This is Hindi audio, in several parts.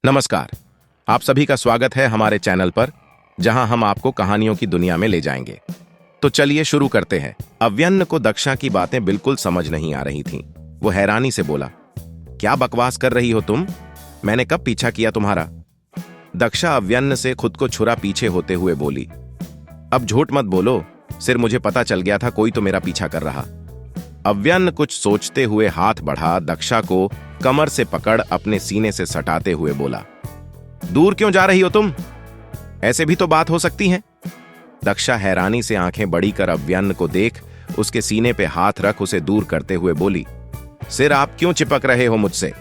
नमस्कार। आप सभी का स्वागत है हमारे चैनल पर, जहां हम आपको कहानियों की दुनिया में ले जाएंगे। तो चलिए शुरू करते हैं। अव्यन्न को दक्षा की बातें बिल्कुल समझ नहीं आ रही थीं। वो हैरानी से बोला, क्या बकवास कर रही हो तुम? मैंने कब पीछा किया तुम्हारा? दक्षा अव्यन्न से खुद को छुरा पीछे होते हुए बोली, अब झूठ मत बोलो, सिर मुझे पता चल गया था कोई तो मेरा पीछा कर रहा। अव्यन्न कुछ सोचते हुए हाथ बढ़ा दक्षा को कमर से पकड़ अपने सीने से सटाते हुए बोला, दूर क्यों जा रही हो तुम? ऐसे भी तो बात हो सकती है। दक्षा हैरानी से आंखें बड़ी कर अव्यन्न को देख उसके सीने पे हाथ रख उसे दूर करते हुए बोली, सिर आप क्यों चिपक रहे हो मुझसे?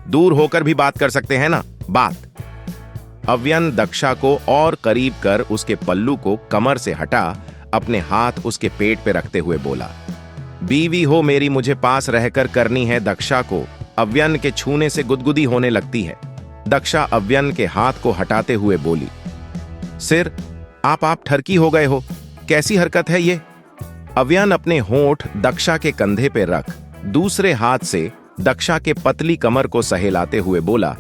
दूर होकर भी बात कर सकते हैं ना, बात। अव्यन्न दक्षा को और करीब कर उसके पल्लू को कमर से हटा अपने हाथ उसके पेट पे रखते हुए बोला, बीवी हो मेरी, मुझे पास रहकर करनी है दक्षा को। अव्यन्न के छूने से गुदगुदी होने लगती है। दक्षा अव्यन्न के हाथ को हटाते हुए बोली, सिर आप ठरकी हो गए हो, कैसी हरकत है ये? अव्यन्न अपने होंठ दक्षा के कंधे पे रख दूसरे हाथ से दक्षा के पतली कमर को सहलाते हुए बोला,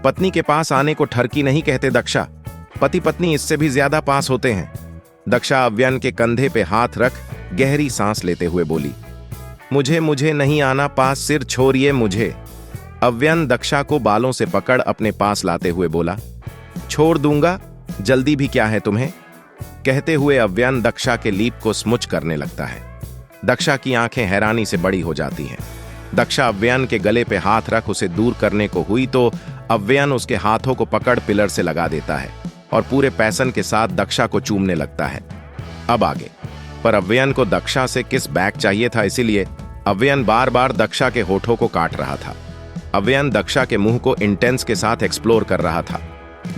पत्नी के पास आने को ठरकी नहीं कहते दक्षा, पति पत्नी इससे भी ज्यादा पास होते हैं। दक्षा अव्यन्न के कंधे पे हाथ रख गहरी सांस लेते हुए बोली, मुझे नहीं आना पास, सिर छोड़िए मुझे। अव्यन्न दक्षा को बालों से पकड़ अपने पास लाते हुए बोला, छोड़ दूंगा, जल्दी भी क्या है तुम्हें? कहते हुए अव्यन्न दक्षा के लीप को स्मुच करने लगता है। दक्षा की आंखें हैरानी से बड़ी हो जाती हैं। दक्षा अव्यन्न के गले पे हाथ रख उसे दूर करने को हुई तो अव्यन्न उसके हाथों को पकड़ पिलर से लगा देता है और पूरे पैसन के साथ दक्षा को चूमने लगता है। अब आगे पर अव्यन्न को दक्षा से किस बैक चाहिए था, इसीलिए अव्यन्न बार बार दक्षा के होठों को काट रहा था। अव्यन्न दक्षा के मुंह को इंटेंस के साथ एक्सप्लोर कर रहा था।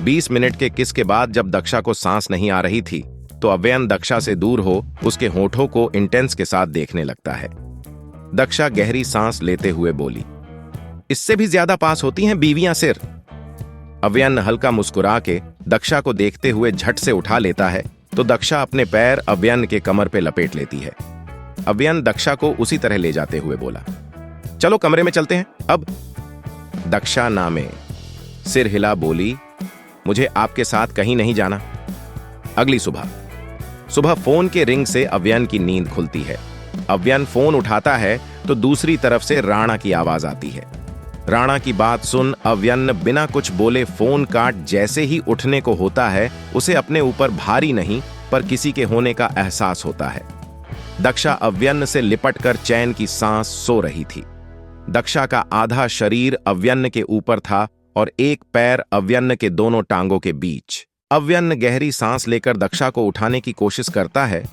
20 मिनट के किस के बाद जब दक्षा को सांस नहीं आ रही थी तो अव्यन्न दक्षा से दूर हो उसके होठों को इंटेंस के साथ देखने लगता है। दक्षा गहरी सांस लेते हुए बोली, इससे भी ज्यादा पास होती हैं बीवियां सिर। अव्यन्न हल्का मुस्कुरा के दक्षा को देखते हुए झट से उठा लेता है तो दक्षा अपने पैर अव्यन्न के कमर पे लपेट लेती है। अव्यन्न दक्षा को उसी तरह ले जाते हुए बोला, चलो कमरे में चलते हैं अब। दक्षा नामे सिर हिला बोली, मुझे आपके साथ कहीं नहीं जाना। अगली सुबह फोन के रिंग से अव्यन्न की नींद खुलती है। अव्यन्न फोन उठाता है तो दूसरी तरफ से राणा की आवाज आती है। राणा की बात सुन अव्यन्न बिना कुछ बोले फोन काट जैसे ही उठने को होता है उसे अपने ऊपर भारी नहीं पर किसी के होने का एहसास होता है। दक्षा अव्यन्न से लिपटकर चैन की सांस सो रही थी। दक्षा का आधा शरीर अव्यन्न के ऊपर था और एक पैर अव्यन्न के दोनों टांगों के बीच। अव्यन्न गहरी सांस लेकर दक्षा को उठाने की कोशिश करता है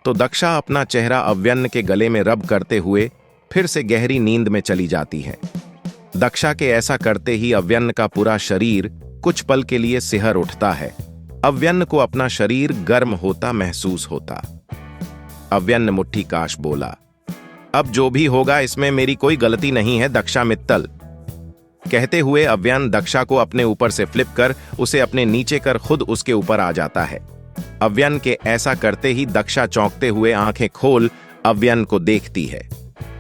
तो दक्षा अपना चेहरा अव्यन्न के गले में रब करते हुए फिर से गहरी नींद में चली जाती है। दक्षा के ऐसा करते ही अव्यन्न का पूरा शरीर कुछ पल के लिए सिहर उठता है। अव्यन्न को अपना शरीर गर्म होता महसूस होता। अव्यन्न मुट्ठी काश बोला, अब जो भी होगा इसमें मेरी कोई गलती नहीं है दक्षा मित्तल। कहते हुए अव्यन्न दक्षा को अपने ऊपर से फ्लिप कर उसे अपने नीचे कर खुद उसके ऊपर आ जाता है। अव्यन्न के ऐसा करते ही दक्षा चौंकते हुए आंखें खोल अव्यन्न को देखती है।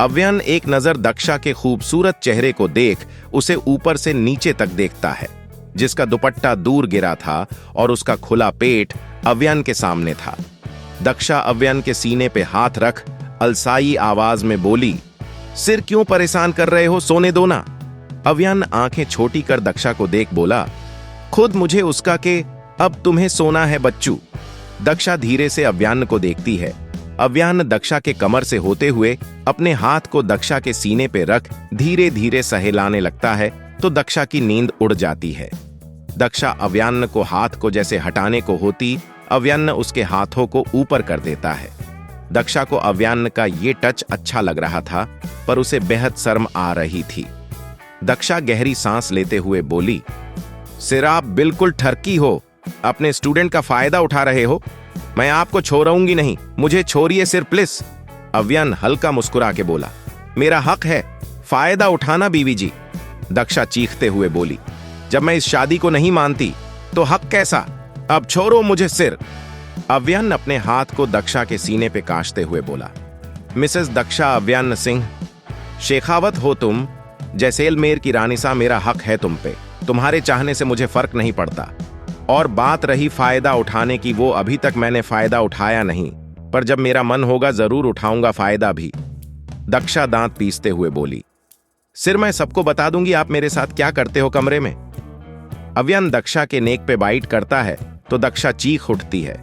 अव्यन्न एक नजर दक्षा के खूबसूरत चेहरे को देख उसे ऊपर से नीचे तक देखता है, जिसका दुपट्टा दूर गिरा था और उसका खुला पेट अव्यन्न के सामने था। दक्षा अव्यन्न के सीने पे हाथ रख अलसाई आवाज में बोली, सिर क्यों परेशान कर रहे हो, सोने दो ना। अव्यन्न आंखें छोटी कर दक्षा को देख बोला, खुद मुझे उसका के अब तुम्हें सोना है बच्चू। दक्षा धीरे से अव्यन्न को देखती है। अव्यन्न दक्षा के कमर से होते हुए अपने हाथ को दक्षा के सीने पे रख धीरे धीरे सहलाने लगता है तो दक्षा की नींद उड़ जाती है। दक्षा अव्यन्न को हाथ को जैसे हटाने को होती अव्यन्न उसके हाथों को ऊपर कर देता है। दक्षा को अव्यन्न का ये टच अच्छा लग रहा था पर उसे बेहद शर्म आ रही थी। दक्षा गहरी सांस लेते हुए बोली, सिर आप बिल्कुल ठरकी हो, अपने स्टूडेंट का फायदा उठा रहे हो। मैं आपको छोड़ूंगी नहीं, मुझे छोड़िए सिर प्लीज। अव्यन्न हल्का मुस्कुरा के बोला, मेरा हक है फायदा उठाना बीवी जी। दक्षा चीखते हुए बोली, जब मैं इस शादी को नहीं मानती तो हक कैसा, अब छोड़ो मुझे सिर। अव्यन्न अपने हाथ को दक्षा के सीने पे काशते हुए बोला, मिसेस दक्षा अव्यन्न सिंह, शेखावत हो तुम, जैसैलमेर की रानी सा, मेरा हक है तुम पे। तुम्हारे चाहने से मुझे फर्क नहीं पड़ता। और बात रही फायदा उठाने की, वो अभी तक मैंने फायदा उठाया नहीं, पर जब मेरा मन होगा जरूर उठाऊंगा फायदा भी। दक्षा दांत पीसते हुए बोली। सिर मैं सबको बता दूंगी आप मेरे साथ क्या करते हो कमरे में। अव्यन दक्षा के नेक पे बाइट करता है तो दक्षा चीख उठती है।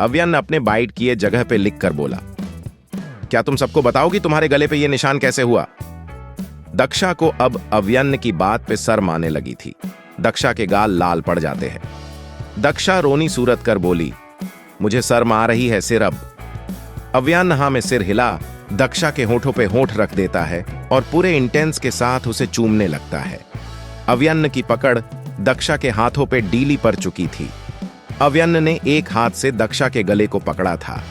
अव्यन अपने बाइट किए जगह पे लिख कर बोला, क्या तुम सबको बताओगी तुम्हारे गले पे ये निशान कैसे हुआ। दक्षा को अब अव्यन की बात पे शर्म आने लगी थी। दक्षा के गाल लाल पड़ जाते हैं। दक्षा रोनी सूरत कर बोली, मुझे शर्म आ रही है सिर अब। अव्यन हाँ में सिर हिला, दक्षा के होठों पे होठ रख देता है और पूरे इंटेंस के साथ उसे चूमने लगता है। अव्यन की पकड़ दक्षा के हाथों पे डीली पड़ चुकी थी। अव्यन ने एक हाथ से दक्षा के गले को पकड़ा था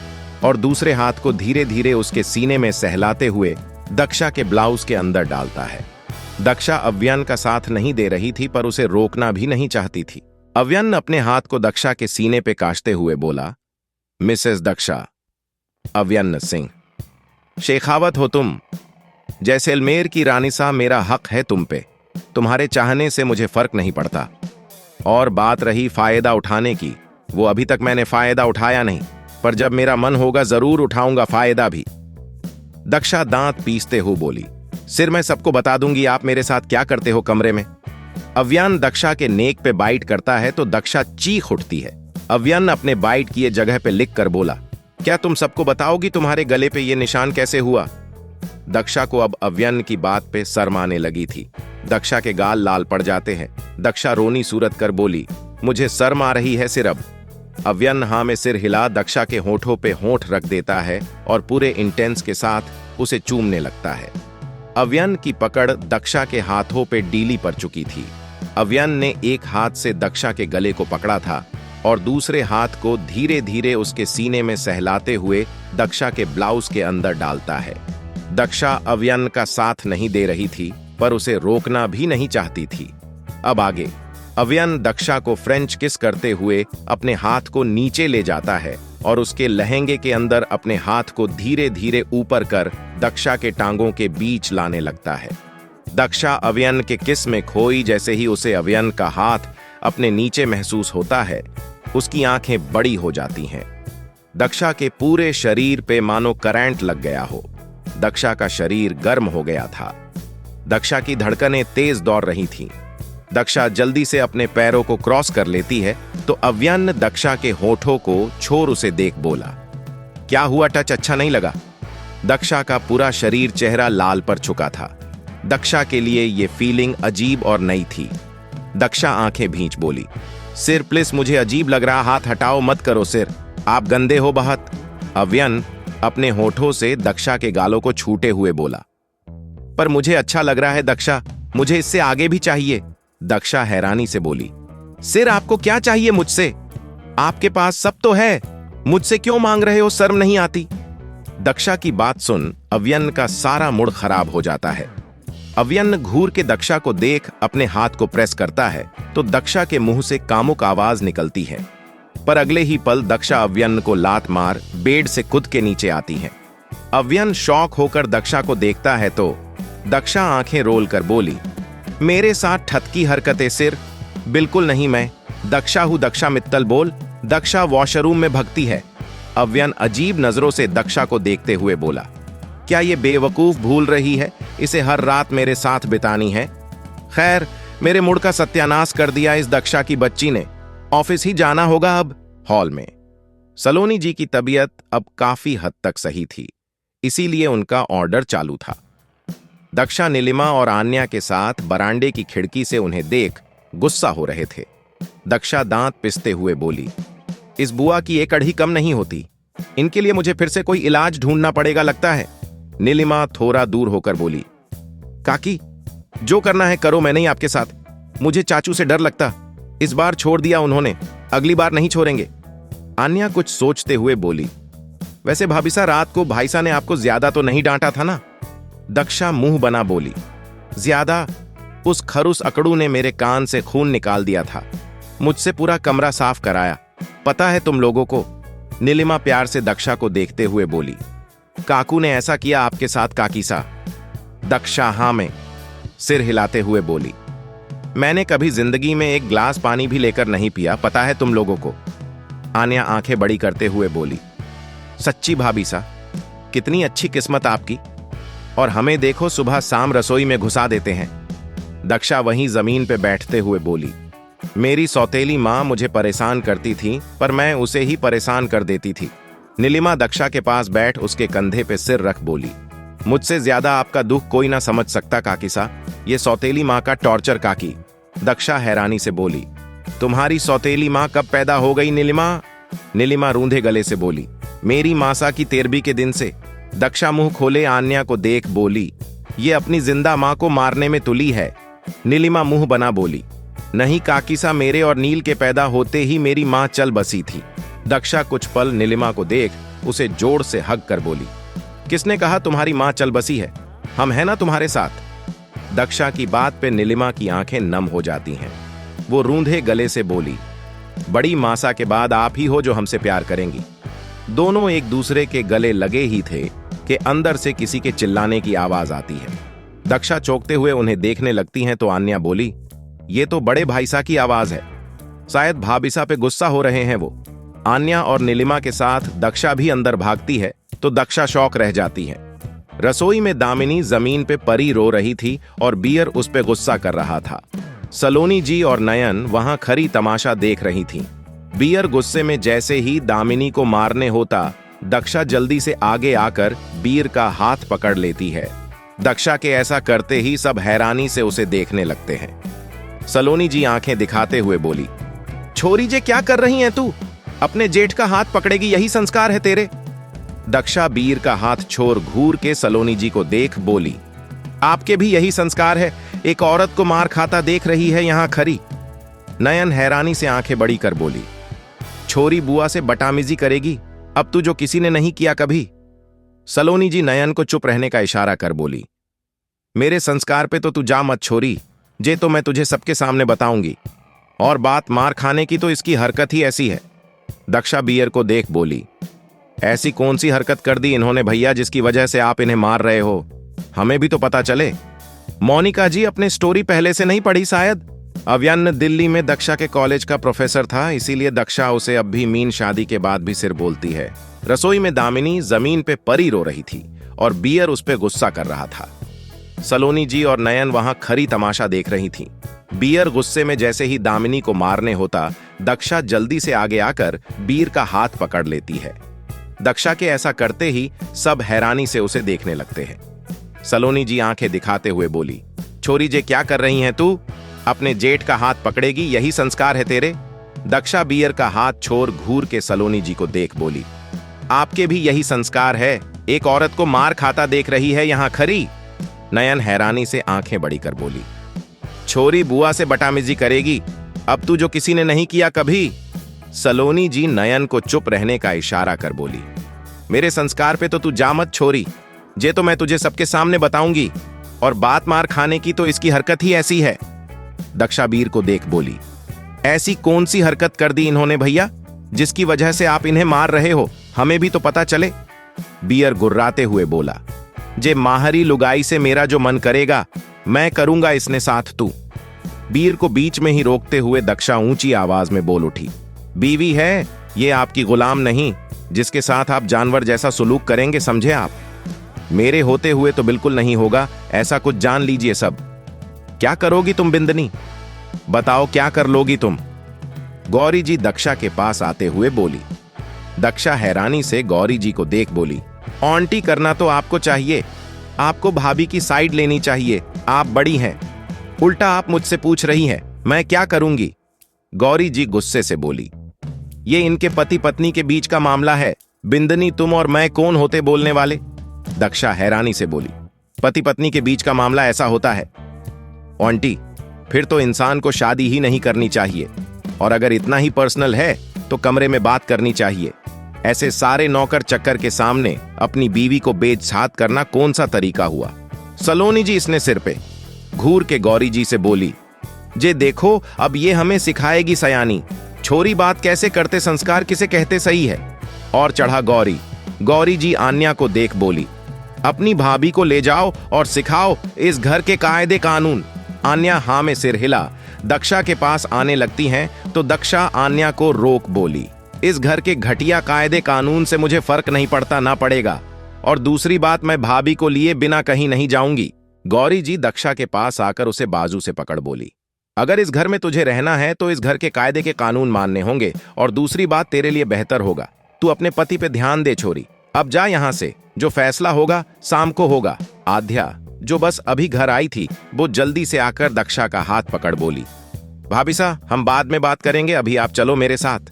और दूसरे हाथ को धीरे धीरे उसके सीने में सहलाते हुए दक्षा के ब्लाउज के अंदर डालता है। दक्षा अव्यन का साथ नहीं दे रही थी, पर उसे रोकना भी नहीं चाहती थी। अव्यन अपने हाथ को दक्षा के सीने पे काशते हुए बोला, मिसेस दक्षा। अव्यन सिंह, शेखावत हो तुम, जैसलमेर की रानी सा, मेरा हक है तुम पे। तुम्हारे चाहने से मुझे फर्क नहीं पड़ता। और बात रही फायदा उठाने की, वो अभी तक मैंने फायदा उठाया नहीं, पर जब मेरा मन होगा जरूर उठाऊंगा फायदा भी। दक्षा दांत पीसते हुए बोली, सिर मैं सबको बता दूंगी आप मेरे साथ क्या करते हो कमरे में। अव्यन दक्षा के नेक पे बाइट करता है तो दक्षा चीख उठती है। अव्यन अपने बाइट किए जगह पे लिख कर बोला, क्या तुम सबको बताओगी तुम्हारे गले पे ये निशान कैसे हुआ। दक्षा को अब अव्यन की बात पे शर्म आने लगी थी। दक्षा के गाल लाल पड़ जाते हैं। दक्षा रोनी सूरत कर बोली, मुझे शर्म आ रही है सिर अब। अव्यन हाँ में सिर हिला, दक्षा के होठों पे होठ रख देता है और पूरे इंटेंस के साथ उसे चूमने लगता है। अव्यन की पकड़ दक्षा के हाथों पे डीली पड़ चुकी थी। अव्यन ने एक हाथ से दक्षा के गले को पकड़ा था और दूसरे हाथ को धीरे धीरे उसके सीने में सहलाते हुए दक्षा के ब्लाउज के अंदर डालता है। दक्षा अव्यन का साथ नहीं दे रही थी, पर उसे रोकना भी नहीं चाहती थी। अब आगे अव्यन दक्षा को फ्रेंच किस करते हुए अपने हाथ को नीचे ले जाता है और उसके लहंगे के अंदर अपने हाथ को धीरे धीरे ऊपर कर दक्षा के टांगों के बीच लाने लगता है। दक्षा अव्यन के किस में खोई। जैसे ही उसे अव्यन का हाथ अपने नीचे महसूस होता है, उसकी आंखें बड़ी हो जाती हैं। दक्षा के पूरे शरीर पे मानो करंट लग गया हो। दक्षा का शरीर गर्म हो गया था। दक्षा की धड़कनें तेज दौड़ रही थीं। दक्षा जल्दी से अपने पैरों को क्रॉस कर लेती है तो अव्यन दक्षा के होठों को छोड़ उसे देख बोला, क्या हुआ, टच अच्छा नहीं लगा। दक्षा का पूरा शरीर चेहरा लाल पर चुका था। दक्षा के लिए ये फीलिंग अजीब और नई थी। दक्षा आंखें भींच बोली, सिर प्लीज, मुझे अजीब लग रहा, हाथ हटाओ, मत करो सिर, आप गंदे हो बहुत। अव्यन अपने होठों से दक्षा के गालों को छूटे हुए बोला, पर मुझे अच्छा लग रहा है दक्षा, मुझे इससे आगे भी चाहिए। दक्षा हैरानी से बोली, सिर आपको क्या चाहिए मुझसे, आपके पास सब तो है, मुझसे क्यों मांग रहे हो, शर्म नहीं आती। दक्षा की बात सुन अव्यन का सारा मूड खराब हो जाता है। अव्यन घूर के दक्षा को देख अपने हाथ को प्रेस करता है तो दक्षा के मुंह से कामुक आवाज निकलती है, पर अगले ही पल दक्षा अव्यन को लात मार बेड से कूद के नीचे आती है। अव्यन शॉक होकर दक्षा को देखता है तो दक्षा आंखें रोल कर बोली, मेरे साथ ठतकी हरकतें सिर, बिल्कुल नहीं, मैं दक्षा हूं, दक्षा मित्तल बोल, दक्षा वॉशरूम में भगती है। अव्यन अजीब नजरों से दक्षा को देखते हुए बोला, क्या ये बेवकूफ भूल रही है, इसे हर रात मेरे साथ बितानी है। खैर, मेरे मूड का सत्यानाश कर दिया इस दक्षा की बच्ची ने, ऑफिस ही जाना होगा अब। हॉल में सलोनी जी की तबीयत अब काफी हद तक सही थी, इसीलिए उनका ऑर्डर चालू था। दक्षा नीलिमा और आन्या के साथ बरांडे की खिड़की से उन्हें देख गुस्सा हो रहे थे। दक्षा दांत पिसते हुए बोली, इस बुआ की एक कड़ी कम नहीं होती, इनके लिए मुझे फिर से कोई इलाज ढूंढना पड़ेगा लगता है। नीलिमा थोड़ा दूर होकर बोली, काकी जो करना है करो, मैं नहीं आपके साथ, मुझे चाचू से डर लगता, इस बार छोड़ दिया उन्होंने, अगली बार नहीं छोड़ेंगे। आन्या कुछ सोचते हुए बोली, वैसे भाभी सा रात को भाई सा ने आपको ज्यादा तो नहीं डांटा था ना। दक्षा मुंह बना बोली, ज्यादा, उस खरुस अकड़ू ने मेरे कान से खून निकाल दिया था, मुझसे पूरा कमरा साफ कराया, पता है तुम लोगों को। नीलिमा प्यार से दक्षा को देखते हुए बोली, काकू ने ऐसा किया आपके साथ काकी सा। दक्षा हाँ में सिर हिलाते हुए बोली, मैंने कभी जिंदगी में एक ग्लास पानी भी लेकर नहीं पिया, पता है तुम लोगों को। आन्या आंखें बड़ी करते हुए बोली, सच्ची भाभी सा, कितनी अच्छी किस्मत आपकी। और हमें देखो सुबह शाम रसोई में घुसा देते हैं। दक्षा वहीं जमीन पे बैठते हुए बोली, मेरी सौतेली माँ मुझे परेशान करती थी, पर मैं उसे ही परेशान कर देती थी। नीलिमा दक्षा के पास बैठ उसके कंधे पे सिर रख बोली, मुझसे ज्यादा आपका दुख कोई ना समझ सकता काकी सा, ये सौतेली माँ का टॉर्चर काकी। दक्षा हैरानी से बोली, तुम्हारी सौतेली माँ कब पैदा हो गई नीलिमा? नीलिमा रूंधे गले से बोली, मेरी मासा की 13वीं के दिन से। दक्षा मुंह खोले आन्या को देख बोली, ये अपनी जिंदा माँ को मारने में तुली है। नीलिमा मुंह बना बोली, नहीं काकी सा, मेरे और नील के पैदा होते ही मेरी माँ चल बसी थी। दक्षा कुछ पल नीलिमा को देख उसे जोर से हग कर बोली, किसने कहा तुम्हारी माँ चल बसी है? हम हैं ना तुम्हारे साथ। दक्षा की बात पे नीलिमा की आंखें नम हो जाती हैं। वो रूंधे गले से बोली, बड़ी मासा के बाद आप ही हो जो हमसे प्यार करेंगी। दोनों एक दूसरे के गले लगे ही थे कि अंदर से किसी के चिल्लाने की आवाज आती है। दक्षा चौंकते हुए उन्हें देखने लगती हैं तो आन्या बोली, ये तो बड़े भाईसा की आवाज है, शायद भाभीसा पे गुस्सा हो रहे हैं वो। आन्या और नीलिमा के साथ दक्षा भी अंदर भागती है तो दक्षा शौक रह जाती है। रसोई में दामिनी जमीन पे परी रो रही थी और बियर उस पे गुस्सा कर रहा था। सलोनी जी और नयन वहां खरी तमाशा देख रही थीं। बियर गुस्से में जैसे ही दामिनी को मारने होता, दक्षा जल्दी से आगे आकर बीर का हाथ पकड़ लेती है। दक्षा के ऐसा करते ही सब हैरानी से उसे देखने लगते हैं। सलोनी जी आंखें दिखाते हुए बोली, छोरी जे क्या कर रही हैं तू? अपने जेठ का हाथ पकड़ेगी, यही संस्कार है तेरे? दक्षा बीर का हाथ छोड़ घूर के सलोनी जी को देख बोली, आपके भी यही संस्कार है? एक औरत को मार खाता देख रही है यहां खरी। नयन हैरानी से आंखें बड़ी कर बोली, छोरी बुआ से बटामिजी करेगी, अब तू जो किसी ने नहीं किया कभी। सलोनी जी नयन को चुप रहने का इशारा कर बोली, मेरे संस्कार पे तो तू जा मत छोरी, जे तो मैं तुझे सबके सामने बताऊंगी। और बात मार खाने की तो इसकी हरकत ही ऐसी है। दक्षा बियर को देख बोली, ऐसी कौन सी हरकत कर दी इन्होंने भैया जिसकी वजह से आप इन्हें मार रहे हो? हमें भी तो पता चले। मोनिका जी अपने स्टोरी पहले से नहीं पढ़ी शायद? अव्यन्न दिल्ली में दक्षा के कॉलेज का प्रोफेसर था, इसीलिए दक्षा उसे अब भी मीन शादी के बाद भी सिर बोलती है। रसोई में दामिनी जमीन पे परी रो रही थी और बियर उस पे गुस्सा कर रहा था। सलोनी जी और नयन वहां खरी तमाशा देख रही थीं। बियर गुस्से में जैसे ही दामिनी को मारने होता, दक्षा जल्दी से आगे आकर बीर का हाथ पकड़ लेती है। दक्षा के ऐसा करते ही सब हैरानी से उसे देखने लगते हैं। सलोनी जी आंखें दिखाते हुए बोली, छोरी जे क्या कर रही हैं तू? अपने जेठ का हाथ पकड़ेगी, यही संस्कार है तेरे? दक्षा बियर का हाथ छोड़ घूर के सलोनी जी को देख बोली, आपके भी यही संस्कार है? एक औरत को मार खाता देख रही है यहां खरी। नयन हैरानी से आंखें बड़ी कर बोली, छोरी बुआ से बटामिजी करेगी, अब तू जो किसी ने नहीं किया कभी। सलोनी जी नयन को चुप रहने का इशारा कर बोली, मेरे संस्कार पे तो तू जा मत छोरी, जे तो मैं तुझे सबके सामने बताऊंगी। और बात मार खाने की तो इसकी हरकत ही ऐसी है। दक्षा बीर को देख बोली, ऐसी कौन सी हरकत कर दी इन्होंने भैया जिसकी वजह से आप इन्हें मार रहे हो? हमें भी तो पता चले। बियर गुर्राते हुए बोला, जे माहरी लुगाई से मेरा जो मन करेगा मैं करूंगा इसने साथ तू। बीर को बीच में ही रोकते हुए दक्षा ऊंची आवाज में बोल उठी, बीवी है ये आपकी गुलाम नहीं जिसके साथ आप जानवर जैसा सुलूक करेंगे, समझे आप? मेरे होते हुए तो बिल्कुल नहीं होगा, ऐसा कुछ जान लीजिए सब। क्या करोगी तुम बिंदनी? बताओ क्या कर लोगी तुम? गौरी जी दक्षा के पास आते हुए बोली। दक्षा हैरानी से गौरी जी को देख बोली, ऑन्टी करना तो आपको चाहिए, आपको भाभी की साइड लेनी चाहिए, आप बड़ी हैं, उल्टा आप मुझसे पूछ रही हैं मैं क्या करूंगी? गौरी जी गुस्से से बोली, ये इनके पति पत्नी के बीच का मामला है, बिंदनी तुम और मैं कौन होते बोलने वाले? दक्षा हैरानी से बोली, पति पत्नी के बीच का मामला ऐसा होता है? आंटी फिर तो इंसान को शादी ही नहीं करनी चाहिए, और अगर इतना ही पर्सनल है तो कमरे में बात करनी चाहिए। ऐसे सारे नौकर चक्कर के सामने अपनी बीवी को बेइज्जत करना कौन सा तरीका हुआ? सलोनी जी इसने सिर पे घूर के गौरी जी से बोली, जे देखो अब ये हमें सिखाएगी सयानी, छोरी बात कैसे करते, संस्कार किसे कहते सही है। और चढ़ा गौरी। गौरी जी आन्या को देख बोली, अपनी भाभी को ले जाओ और सिखाओ इस घर के कायदे कानून। आन्या हाँ में सिर हिला। दक्षा के पास आने लगती हैं तो दक्षा आन्या को रोक बोली, इस घर के घटिया कायदे कानून से मुझे फर्क नहीं पड़ता ना पड़ेगा, और दूसरी बात मैं भाभी को लिए बिना कहीं नहीं जाऊंगी। गौरी जी दक्षा के पास आकर उसे बाजू से पकड़ बोली, अगर इस घर में तुझे रहना है तो इस घर के कायदे के कानून मानने होंगे, और दूसरी बात तेरे लिए बेहतर होगा तू अपने पति पे ध्यान दे छोरी, अब जा यहां से, जो फैसला होगा शाम को होगा। आध्या जो बस अभी घर आई थी वो जल्दी से आकर दक्षा का हाथ पकड़ बोली, भाभी साहब हम बाद में बात करेंगे, अभी आप चलो मेरे साथ।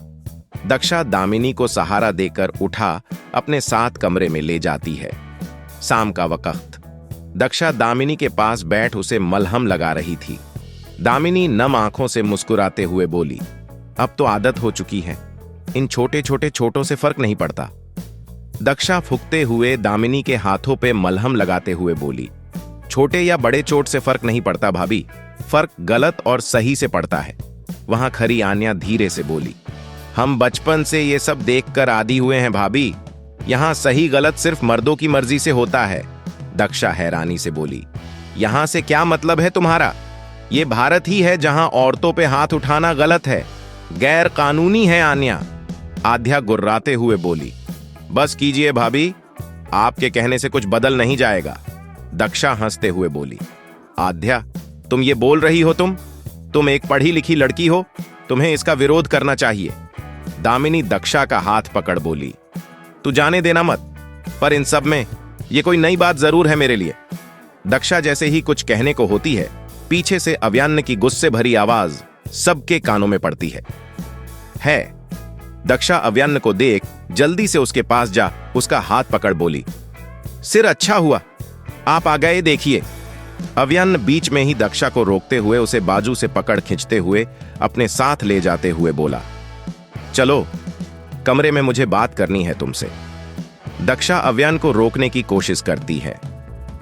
दक्षा दामिनी को सहारा देकर उठा अपने साथ कमरे में ले जाती है। शाम का वक्त। दक्षा दामिनी के पास बैठ उसे मलहम लगा रही थी। दामिनी नम आंखों से मुस्कुराते हुए बोली, अब तो आदत हो चुकी है, इन छोटे छोटे चोटों से फर्क नहीं पड़ता। दक्षा फुकते हुए दामिनी के हाथों पे मलहम लगाते हुए बोली, छोटे या बड़े चोट से फर्क नहीं पड़ता भाभी, फर्क गलत और सही से पड़ता है। वहां खरी आन्या धीरे से बोली, हम बचपन से ये सब देखकर आदी हुए हैं भाभी, यहां सही गलत सिर्फ मर्दों की मर्जी से होता है। दक्षा हैरानी से बोली, यहां से क्या मतलब है तुम्हारा? ये भारत ही है जहां औरतों पे हाथ उठाना गलत है, गैर कानूनी है आन्या। आध्या गुर्राते हुए बोली, बस कीजिए भाभी, आपके कहने से कुछ बदल नहीं जाएगा। दक्षा हंसते हुए बोली, आध्या तुम ये बोल रही हो, तुम एक पढ़ी लिखी लड़की हो, तुम्हें इसका विरोध करना चाहिए। दामिनी दक्षा का हाथ पकड़ बोली, तू जाने देना मत, पर इन सब में ये कोई नई बात जरूर है मेरे लिए। दक्षा जैसे ही कुछ कहने को होती है, पीछे से अव्यान्न की गुस्से भरी आवाज सबके कानों में पड़ती है। दक्षा अव्यान्न को देख जल्दी से उसके पास जा उसका हाथ पकड़ बोली, सिर अच्छा हुआ आप आ गए, देखिए। अव्यान्न बीच में ही दक्षा को रोकते हुए उसे बाजू से पकड़ खींचते हुए अपने साथ ले जाते हुए बोला, चलो कमरे में मुझे बात करनी है तुमसे। दक्षा अव्यान्न को रोकने की कोशिश करती है,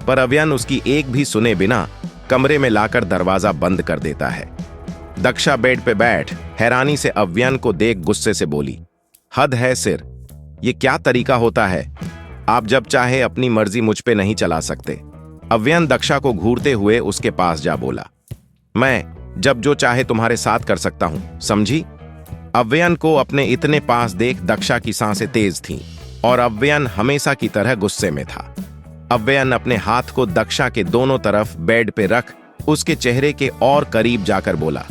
पर अव्यान्न उसकी एक भी सुने बिना कमरे में लाकर दरवाजा बंद कर देता है। दक्षा बेड पे बैठ हैरानी से अव्यान्न को देख गुस्से से बोली, हद है सिर, ये क्या तरीका होता है? आप जब चाहे अपनी मर्जी मुझ पे नहीं चला सकते। अव्यान्न दक्षा को घूरते हुए उसके पास जा बोला, मैं जब जो चाहे तुम्हारे साथ कर सकता हूं, समझी? अव्यान्न को अपने इतने पास देख दक्षा की सांसें तेज थीं और अव्यान्न हमेशा की तरह गुस्से में था। अव्यान्न अपने हाथ को दक्षा के दोनों तरफ बेड पे रख उसके चेहरे के और करीब जाकर बोला,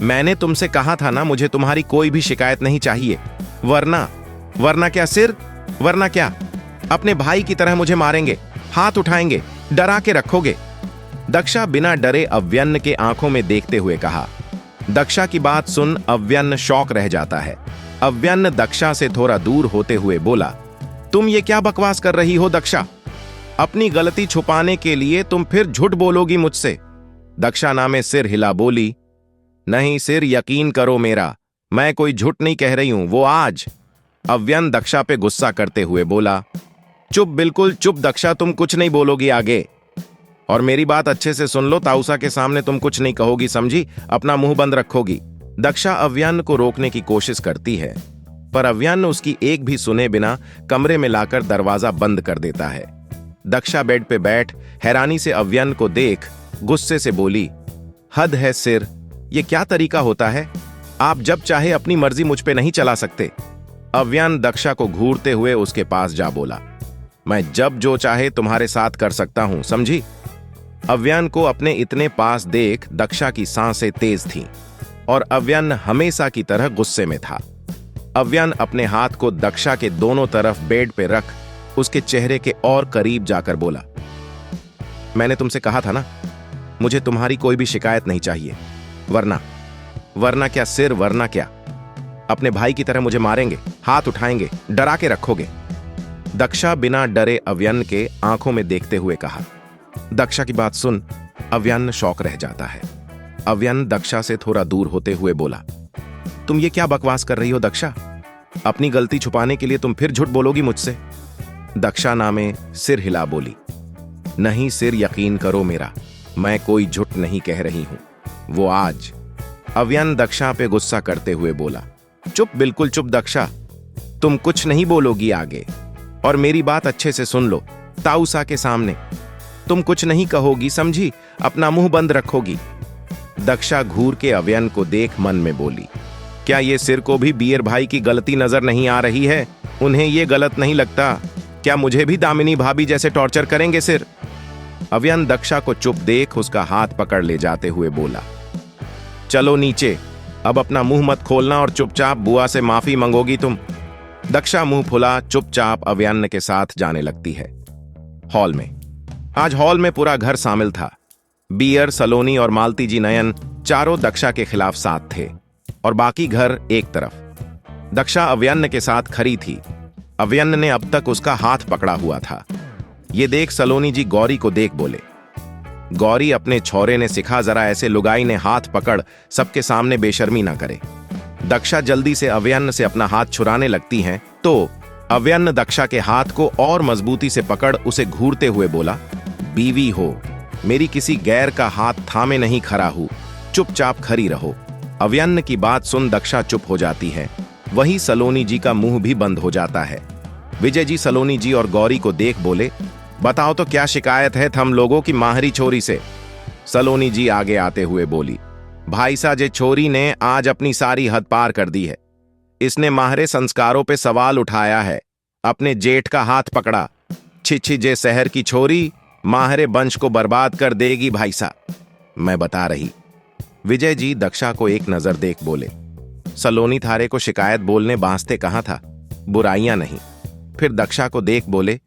मैंने तुमसे कहा था ना मुझे तुम्हारी कोई भी शिकायत नहीं चाहिए, वरना क्या सिर, वरना क्या अपने भाई की तरह मुझे मारेंगे, हाथ उठाएंगे, डरा के रखोगे? दक्षा बिना डरे अव्यान्न के आंखों में देखते हुए कहा। दक्षा की बात सुन अव्यान्न शौक रह जाता है। अव्यान्न दक्षा से थोड़ा दूर होते हुए बोला, तुम ये क्या बकवास कर रही हो दक्षा? अपनी गलती छुपाने के लिए तुम फिर झूठ बोलोगी मुझसे? दक्षा नामे सिर हिला बोली, नहीं सिर, यकीन करो मेरा, मैं कोई झूठ नहीं कह रही हूं, वो आज। अव्यान्न दक्षा पे गुस्सा करते हुए बोला, चुप, बिल्कुल चुप दक्षा, तुम कुछ नहीं बोलोगी आगे, और मेरी बात अच्छे से सुन लो, ताउसा के सामने तुम कुछ नहीं कहोगी, समझी? अपना मुंह बंद रखोगी। दक्षा अव्यान्न को रोकने की कोशिश करती है, पर अव्यान्न उसकी एक भी सुने बिना कमरे में लाकर दरवाजा बंद कर देता है। दक्षा बेड पे बैठ हैरानी से अव्यान्न को देख गुस्से से बोली, हद है सिर, ये क्या तरीका होता है? आप जब चाहे अपनी मर्जी मुझ पे नहीं चला सकते। अव्यान्न दक्षा को घूरते हुए उसके पास जा बोला, मैं जब जो चाहे तुम्हारे साथ कर सकता हूं, समझी? अव्यान्न को अपने इतने पास देख दक्षा की सांसें तेज थीं और अव्यान्न हमेशा की तरह गुस्से में था। अव्यान्न अपने हाथ को दक्षा के दोनों तरफ बेड पे रख उसके चेहरे के और करीब जाकर बोला, मैंने तुमसे कहा था ना मुझे तुम्हारी कोई भी शिकायत नहीं चाहिए, वरना क्या सिर, वरना क्या अपने भाई की तरह मुझे मारेंगे, हाथ उठाएंगे, डरा के रखोगे? दक्षा बिना डरे अव्यान्न के आंखों में देखते हुए कहा। दक्षा की बात सुन अव्यान्न शौक रह जाता है। अव्यान्न दक्षा से थोड़ा दूर होते हुए बोला, तुम ये क्या बकवास कर रही हो दक्षा? अपनी गलती छुपाने के लिए तुम फिर झूठ बोलोगी मुझसे? दक्षा नामे सिर हिला बोली, नहीं सिर, यकीन करो मेरा, मैं कोई झूठ नहीं कह रही हूं, वो आज। अव्यान्न दक्षा पे गुस्सा करते हुए बोला, चुप, बिल्कुल चुप दक्षा, तुम कुछ नहीं बोलोगी आगे, और मेरी बात अच्छे से सुन लो, ताउसा के सामने तुम कुछ नहीं कहोगी, समझी? अपना मुंह बंद रखोगी। दक्षा घूर के अव्यन को देख मन में बोली, क्या ये सिर को भी बियर भाई की गलती नजर नहीं आ रही है? उन्हें ये गलत नहीं लगता? क्या मुझे भी दामिनी भाभी जैसे टॉर्चर करेंगे सिर? अव्यन दक्षा को चुप देख उसका हाथ पकड़ ले जाते हुए बोला, चलो नीचे, अब अपना मुंह मत खोलना और चुपचाप बुआ से माफी मंगोगी तुम। दक्षा मुंह फुला चुपचाप अव्यन के साथ जाने लगती है। हॉल में आज हॉल में पूरा घर शामिल था। बियर, सलोनी और मालती जी नयन चारों दक्षा के खिलाफ साथ थे और बाकी घर एक तरफ। दक्षा अव्यन के साथ खड़ी थी। अव्यन ने अब तक उसका हाथ पकड़ा हुआ था। ये देख सलोनी जी गौरी को देख बोले, गौरी अपने छौरे ने सिखा, जरा ऐसे लुगाई ने हाथ पकड़ सबके सामने बेशर्मी ना करे। दक्षा जल्दी से अव्यन से अपना हाथ छुड़ाने लगती हैं तो अव्यन दक्षा के हाथ को और मजबूती से पकड़ उसे घूरते हुए बोला, बीवी हो, मेरी किसी गैर का हाथ थामे नहीं खड़ा हूं, चुपचाप खड़ी रहो। अव्यन की बात सुन दक्षा चुप हो जाती है। वहीं सलोनी जी का मुंह भी बंद हो जाता है। विजय जी सलोनी जी और गौरी को देख बोले, बताओ तो क्या शिकायत है थम लोगों की माहरी छोरी से? सलोनी जी आगे आते हुए बोली, भाई साहब जे छोरी ने आज अपनी सारी हद पार कर दी है। इसने माहरे संस्कारों पे सवाल उठाया है, अपने जेठ का हाथ पकड़ा। छिछी जे शहर की छोरी माहरे वंश को बर्बाद कर देगी भाई साहब, मैं बता रही। विजय जी दक्षा को एक नजर देख बोले, सलोनी थारे को शिकायत बोलने बांसते कहां था, बुराइयां नहीं। फिर दक्षा को देख बोले,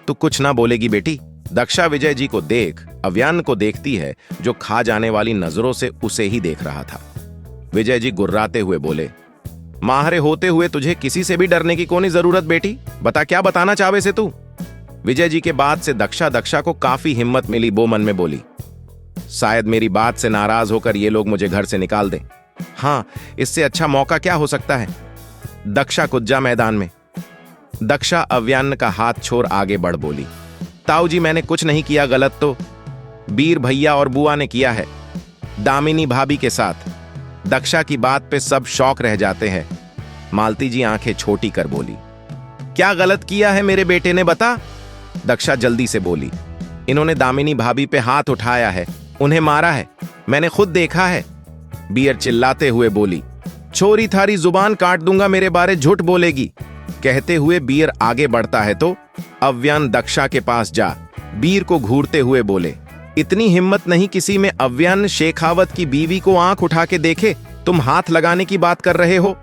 तू कुछ ना बोलेगी बेटी? दक्षा विजय जी को देख अव्यन को देखती है जो खा जाने वाली नजरों से उसे ही देख रहा था। विजय जी गुर्राते हुए बोले, माहरे होते हुए तुझे किसी से भी डरने की कोई जरूरत बेटी? बता क्या बताना चाहे से तू? विजय जी के बात से दक्षा को काफी हिम्मत मिली। वो मन में बोली, शायद मेरी बात से नाराज होकर ये लोग मुझे घर से निकाल दें। हाँ, इससे अच्छा मौका क्या हो सकता है? दक्षा कुज्जा मैदान में। दक्षा अव्यन का हाथ छोड़ आगे बढ़ बोली, ताऊ जी मैंने कुछ नहीं किया गलत तो बीर भैया और बुआ ने किया है, दामिनी भाभी के साथ। दक्षा की बात पे सब शौक रह जाते हैं। मालती जी आंखें छोटी कर बोली, क्या गलत किया है मेरे बेटे ने, बता? दक्षा जल्दी से बोली, इन्होंने दामिनी भाभी पे हाथ उठाया है, उन्हें मारा है, मैंने खुद देखा है। बियर चिल्लाते हुए बोली, छोरी थारी जुबान काट दूंगा, मेरे बारे झूठ बोलेगी। कहते हुए बियर आगे बढ़ता है तो अव्यन दक्षा के पास जा बीर को घूरते हुए बोले, इतनी हिम्मत नहीं किसी में अव्यन शेखावत की बीवी को आंख उठा के देखे, तुम हाथ लगाने की बात कर रहे हो?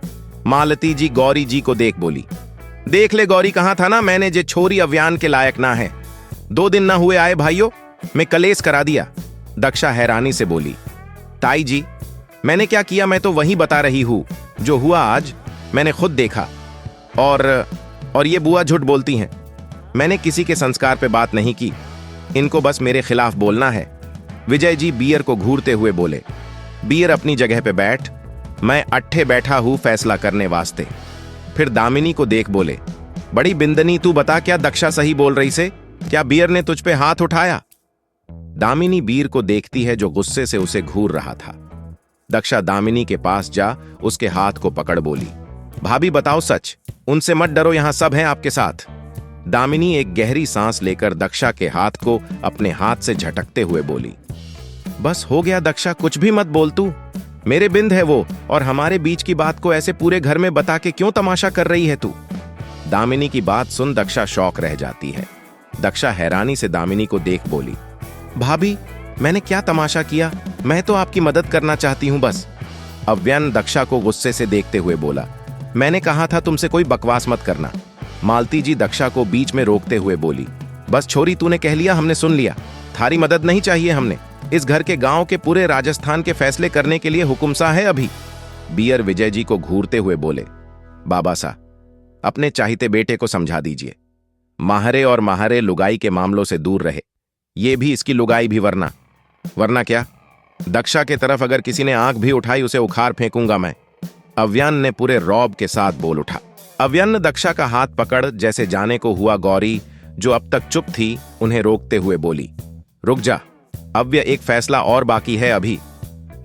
मालती जी गौरी जी को देख बोली, देख ले गौरी, कहा था ना मैंने जे छोरी अव्यन के लायक ना है। 2 दिन ना हुए आए भाइयों, मैं कलेश करा दिया। दक्षा हैरानी से बोली, ताई जी मैंने क्या किया? मैं तो वही बता रही हूं जो हुआ आज, मैंने खुद देखा। और ये बुआ झूठ बोलती हैं, मैंने किसी के संस्कार पे बात नहीं की, इनको बस मेरे खिलाफ बोलना है। विजय जी बियर को घूरते हुए बोले, बियर अपनी जगह पे बैठ, मैं अट्ठे बैठा हूं फैसला करने वास्ते। फिर दामिनी को देख बोले, बड़ी बिंदनी तू बता, क्या दक्षा सही बोल रही से? क्या बियर ने तुझ पे हाथ उठाया? दामिनी बीर को देखती है जो गुस्से से उसे घूर रहा था। दक्षा दामिनी के पास जा उसके हाथ को पकड़ बोली, भाभी बताओ सच, उनसे मत डरो, यहां सब हैं आपके साथ। दामिनी एक गहरी सांस लेकर दक्षा के हाथ को अपने हाथ से झटकते हुए बोली, बस हो गया दक्षा, कुछ भी मत बोल तू, मेरे बिंद है वो, और हमारे बीच की बात को ऐसे पूरे घर में बता के क्यों तमाशा कर रही है तू? दामिनी की बात सुन दक्षा शौक रह जाती है। दक्षा हैरानी से दामिनी को देख बोली, भाभी मैंने क्या तमाशा किया? मैं तो आपकी मदद करना चाहती हूं बस। अव्यन दक्षा को गुस्से से देखते हुए बोला, मैंने कहा था तुमसे कोई बकवास मत करना। मालती जी दक्षा को बीच में रोकते हुए बोली, बस छोरी तूने कह लिया, हमने सुन लिया, थारी मदद नहीं चाहिए हमने, इस घर के गांव के पूरे राजस्थान के फैसले करने के लिए हुकुमसा है अभी। बियर विजय जी को घूरते हुए बोले, बाबा साहब अपने चाहते बेटे को समझा दीजिए, माहरे और माहरे लुगाई के मामलों से दूर रहे, ये भी इसकी लुगाई भी, वरना क्या? दक्षा के तरफ अगर किसी ने आंख भी उठाई उसे उखाड़ फेंकूंगा मैं। अव्यन ने पूरे रौब के साथ बोल उठा। अव्यन दक्षा का हाथ पकड़ जैसे जाने को हुआ गौरी जो अब तक चुप थी उन्हें रोकते हुए बोली, रुक जा अव्य, एक फैसला और बाकी है अभी।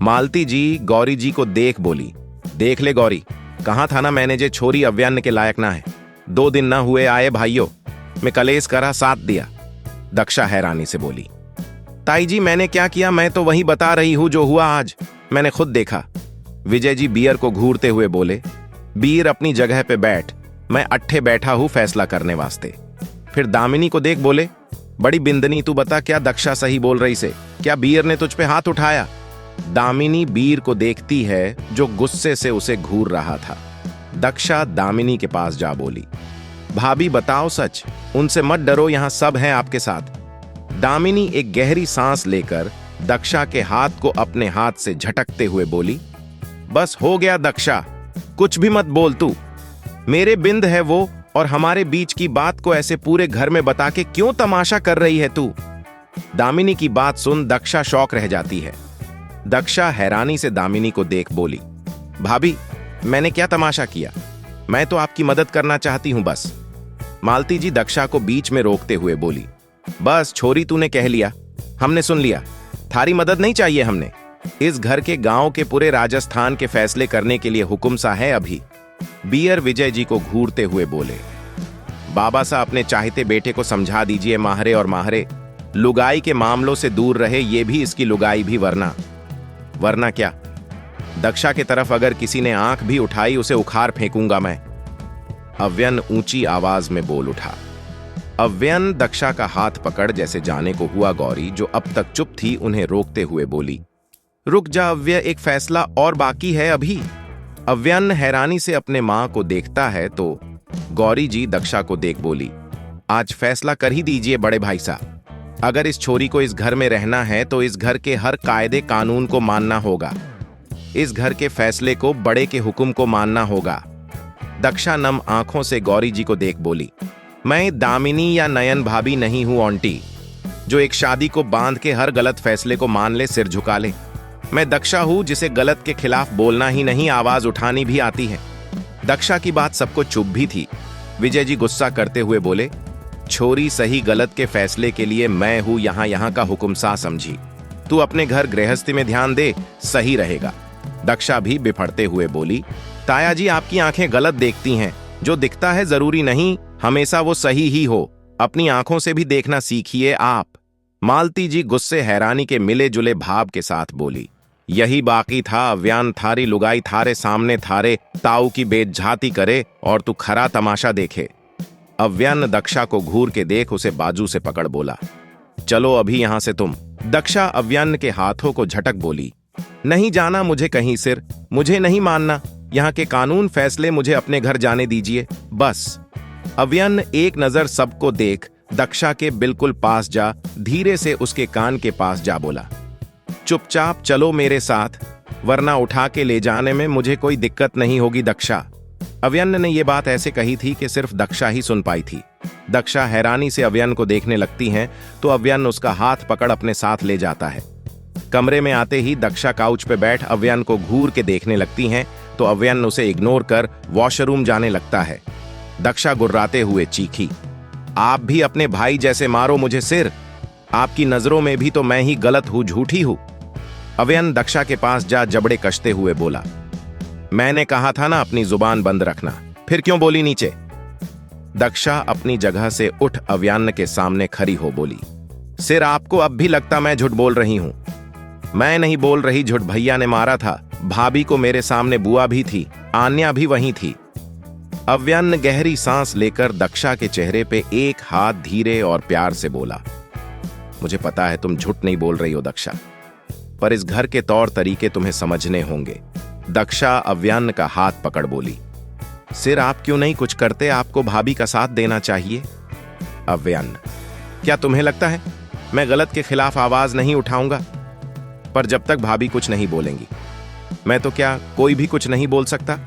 मालती जी गौरी जी को देख बोली, देख ले गौरी, कहा था ना मैंने जे छोरी अव्यन के लायक ना है। 2 दिन ना हुए आए भाइयों, मैं कलेश करा साथ दिया। दक्षा हैरानी से बोली, ताई जी मैंने क्या किया? मैं तो वही बता रही हूं जो हुआ आज, मैंने खुद देखा। विजय जी बियर को घूरते हुए बोले। बीर अपनी जगह पे बैठ, मैं अट्ठे बैठा हूं फैसला करने वास्ते। फिर दामिनी को देख बोले, बड़ी बिंदनी, तू बता क्या दक्षा सही बोल रही से? क्या बीर ने तुझ पे हाथ उठाया? दामिनी बीर को देखती है जो गुस्से से उसे घूर रहा था। दक्षा दामिनी के पास जा बोली, भाभी बताओ सच, उनसे मत डरो, यहां सब हैं आपके साथ। दामिनी एक गहरी सांस लेकर दक्षा के हाथ को अपने हाथ से झटकते हुए बोली, बस हो गया दक्षा, कुछ भी मत बोल तू। मेरे बिंद है वो, और हमारे बीच की बात को ऐसे पूरे घर में बता के क्यों तमाशा कर रही है तू? दामिनी की बात सुन दक्षा शौक रह जाती है। दक्षा हैरानी से दामिनी को देख बोली, भाभी मैंने क्या तमाशा किया? मैं तो आपकी मदद करना चाहती हूं बस। मालती जी दक्षा को बीच में रोकते हुए बोली, बस छोरी तूने कह लिया, हमने सुन लिया, थारी मदद नहीं चाहिए हमने। इस घर के गांव के पूरे राजस्थान के फैसले करने के लिए हुक्म सा है अभी। बियर विजय जी को घूरते हुए बोले, बाबा सा अपने चाहते बेटे को समझा दीजिए, माहरे और माहरे लुगाई के मामलों से दूर रहे, ये भी इसकी लुगाई भी, वरना क्या? दक्षा की तरफ अगर किसी ने आंख भी उठाई उसे उखाड़ फेंकूंगा मैं। अव्यन ऊंची आवाज में बोल उठा। अव्यन दक्षा का हाथ पकड़ जैसे जाने को हुआ गौरी, जो अब तक चुप थी, उन्हें रोकते हुए बोली, रुक जा अव्य, एक फैसला और बाकी है अभी। अव्यन हैरानी से अपने मां को देखता है तो गौरी जी दक्षा को देख बोली, आज फैसला कर ही दीजिए बड़े भाई साहब। अगर इस छोरी को इस घर में रहना है तो इस घर के हर कायदे कानून को मानना होगा, इस घर के फैसले को, बड़े के हुक्म को मानना होगा। दक्षा नम आंखों से गौरी जी को देख बोली, मैं दामिनी या नयन भाभी नहीं हूं आंटी, जो एक शादी को बांध के हर गलत फैसले को मान ले, सिर झुका ले। मैं दक्षा हूं जिसे गलत के खिलाफ बोलना ही नहीं, आवाज उठानी भी आती है। दक्षा की बात सबको चुप भी थी। विजय जी गुस्सा करते हुए बोले, छोरी सही गलत के फैसले के लिए मैं हूं यहां का हुक्म सा समझी, तू अपने घर गृहस्थी में ध्यान दे, सही रहेगा। दक्षा भी बिफड़ते हुए बोली, ताया जी आपकी आंखें गलत देखती हैं, जो दिखता है जरूरी नहीं हमेशा वो सही ही हो, अपनी आंखों से भी देखना सीखिए आप। मालती जी गुस्से हैरानी के मिले जुले भाव के साथ बोली, यही बाकी था अव्यान, थारी लुगाई थारे सामने थारे ताऊ की बेइज्जती करे और तू खरा तमाशा देखे। अव्यन दक्षा को घूर के देख उसे बाजू से पकड़ बोला, चलो अभी यहां से तुम। दक्षा अव्यन के हाथों को झटक बोली, नहीं जाना मुझे कहीं सिर, मुझे नहीं मानना यहाँ के कानून फैसले, मुझे अपने घर जाने दीजिए बस। अव्यन एक नजर सबको देख दक्षा के बिल्कुल पास जा धीरे से उसके कान के पास जा बोला, चुपचाप चलो मेरे साथ, वरना उठा के ले जाने में मुझे कोई दिक्कत नहीं होगी दक्षा। अव्यन ने यह बात ऐसे कही थी कि सिर्फ दक्षा ही सुन पाई थी। दक्षा हैरानी से अव्यन को देखने लगती हैं तो अव्यन उसका हाथ पकड़ अपने साथ ले जाता है। कमरे में आते ही दक्षा काउच पे बैठ अव्यन को घूर के देखने लगती हैं तो अव्यन उसे इग्नोर कर वॉशरूम जाने लगता है। दक्षा गुर्राते हुए चीखी, आप भी अपने भाई जैसे मारो मुझे सिर, आपकी नजरों में भी तो मैं ही गलत हूं, झूठी हूं। अव्यन दक्षा के पास जा जबड़े कसते हुए बोला, मैंने कहा था ना अपनी जुबान बंद रखना, फिर क्यों बोली नीचे? दक्षा अपनी जगह से उठ अव्यन के सामने खड़ी हो बोली, सिर आपको अब भी लगता मैं झूठ बोल रही हूं? मैं नहीं बोल रही झूठ, भैया ने मारा था, भाभी को मेरे सामने बुआ भी थी, आन्या भी वहीं थी। अव्यन गहरी सांस लेकर दक्षा के चेहरे पे एक हाथ धीरे और प्यार से बोला, मुझे पता है तुम झूठ नहीं बोल रही हो दक्षा, पर इस घर के तौर तरीके तुम्हें समझने होंगे। दक्षा अव्यन का हाथ पकड़ बोली, सिर आप क्यों नहीं कुछ करते, आपको भाभी का साथ देना चाहिए। अव्यन, क्या तुम्हें लगता है मैं गलत के खिलाफ आवाज नहीं उठाऊंगा? पर जब तक भाभी कुछ नहीं बोलेंगी मैं तो क्या कोई भी कुछ नहीं बोल सकता?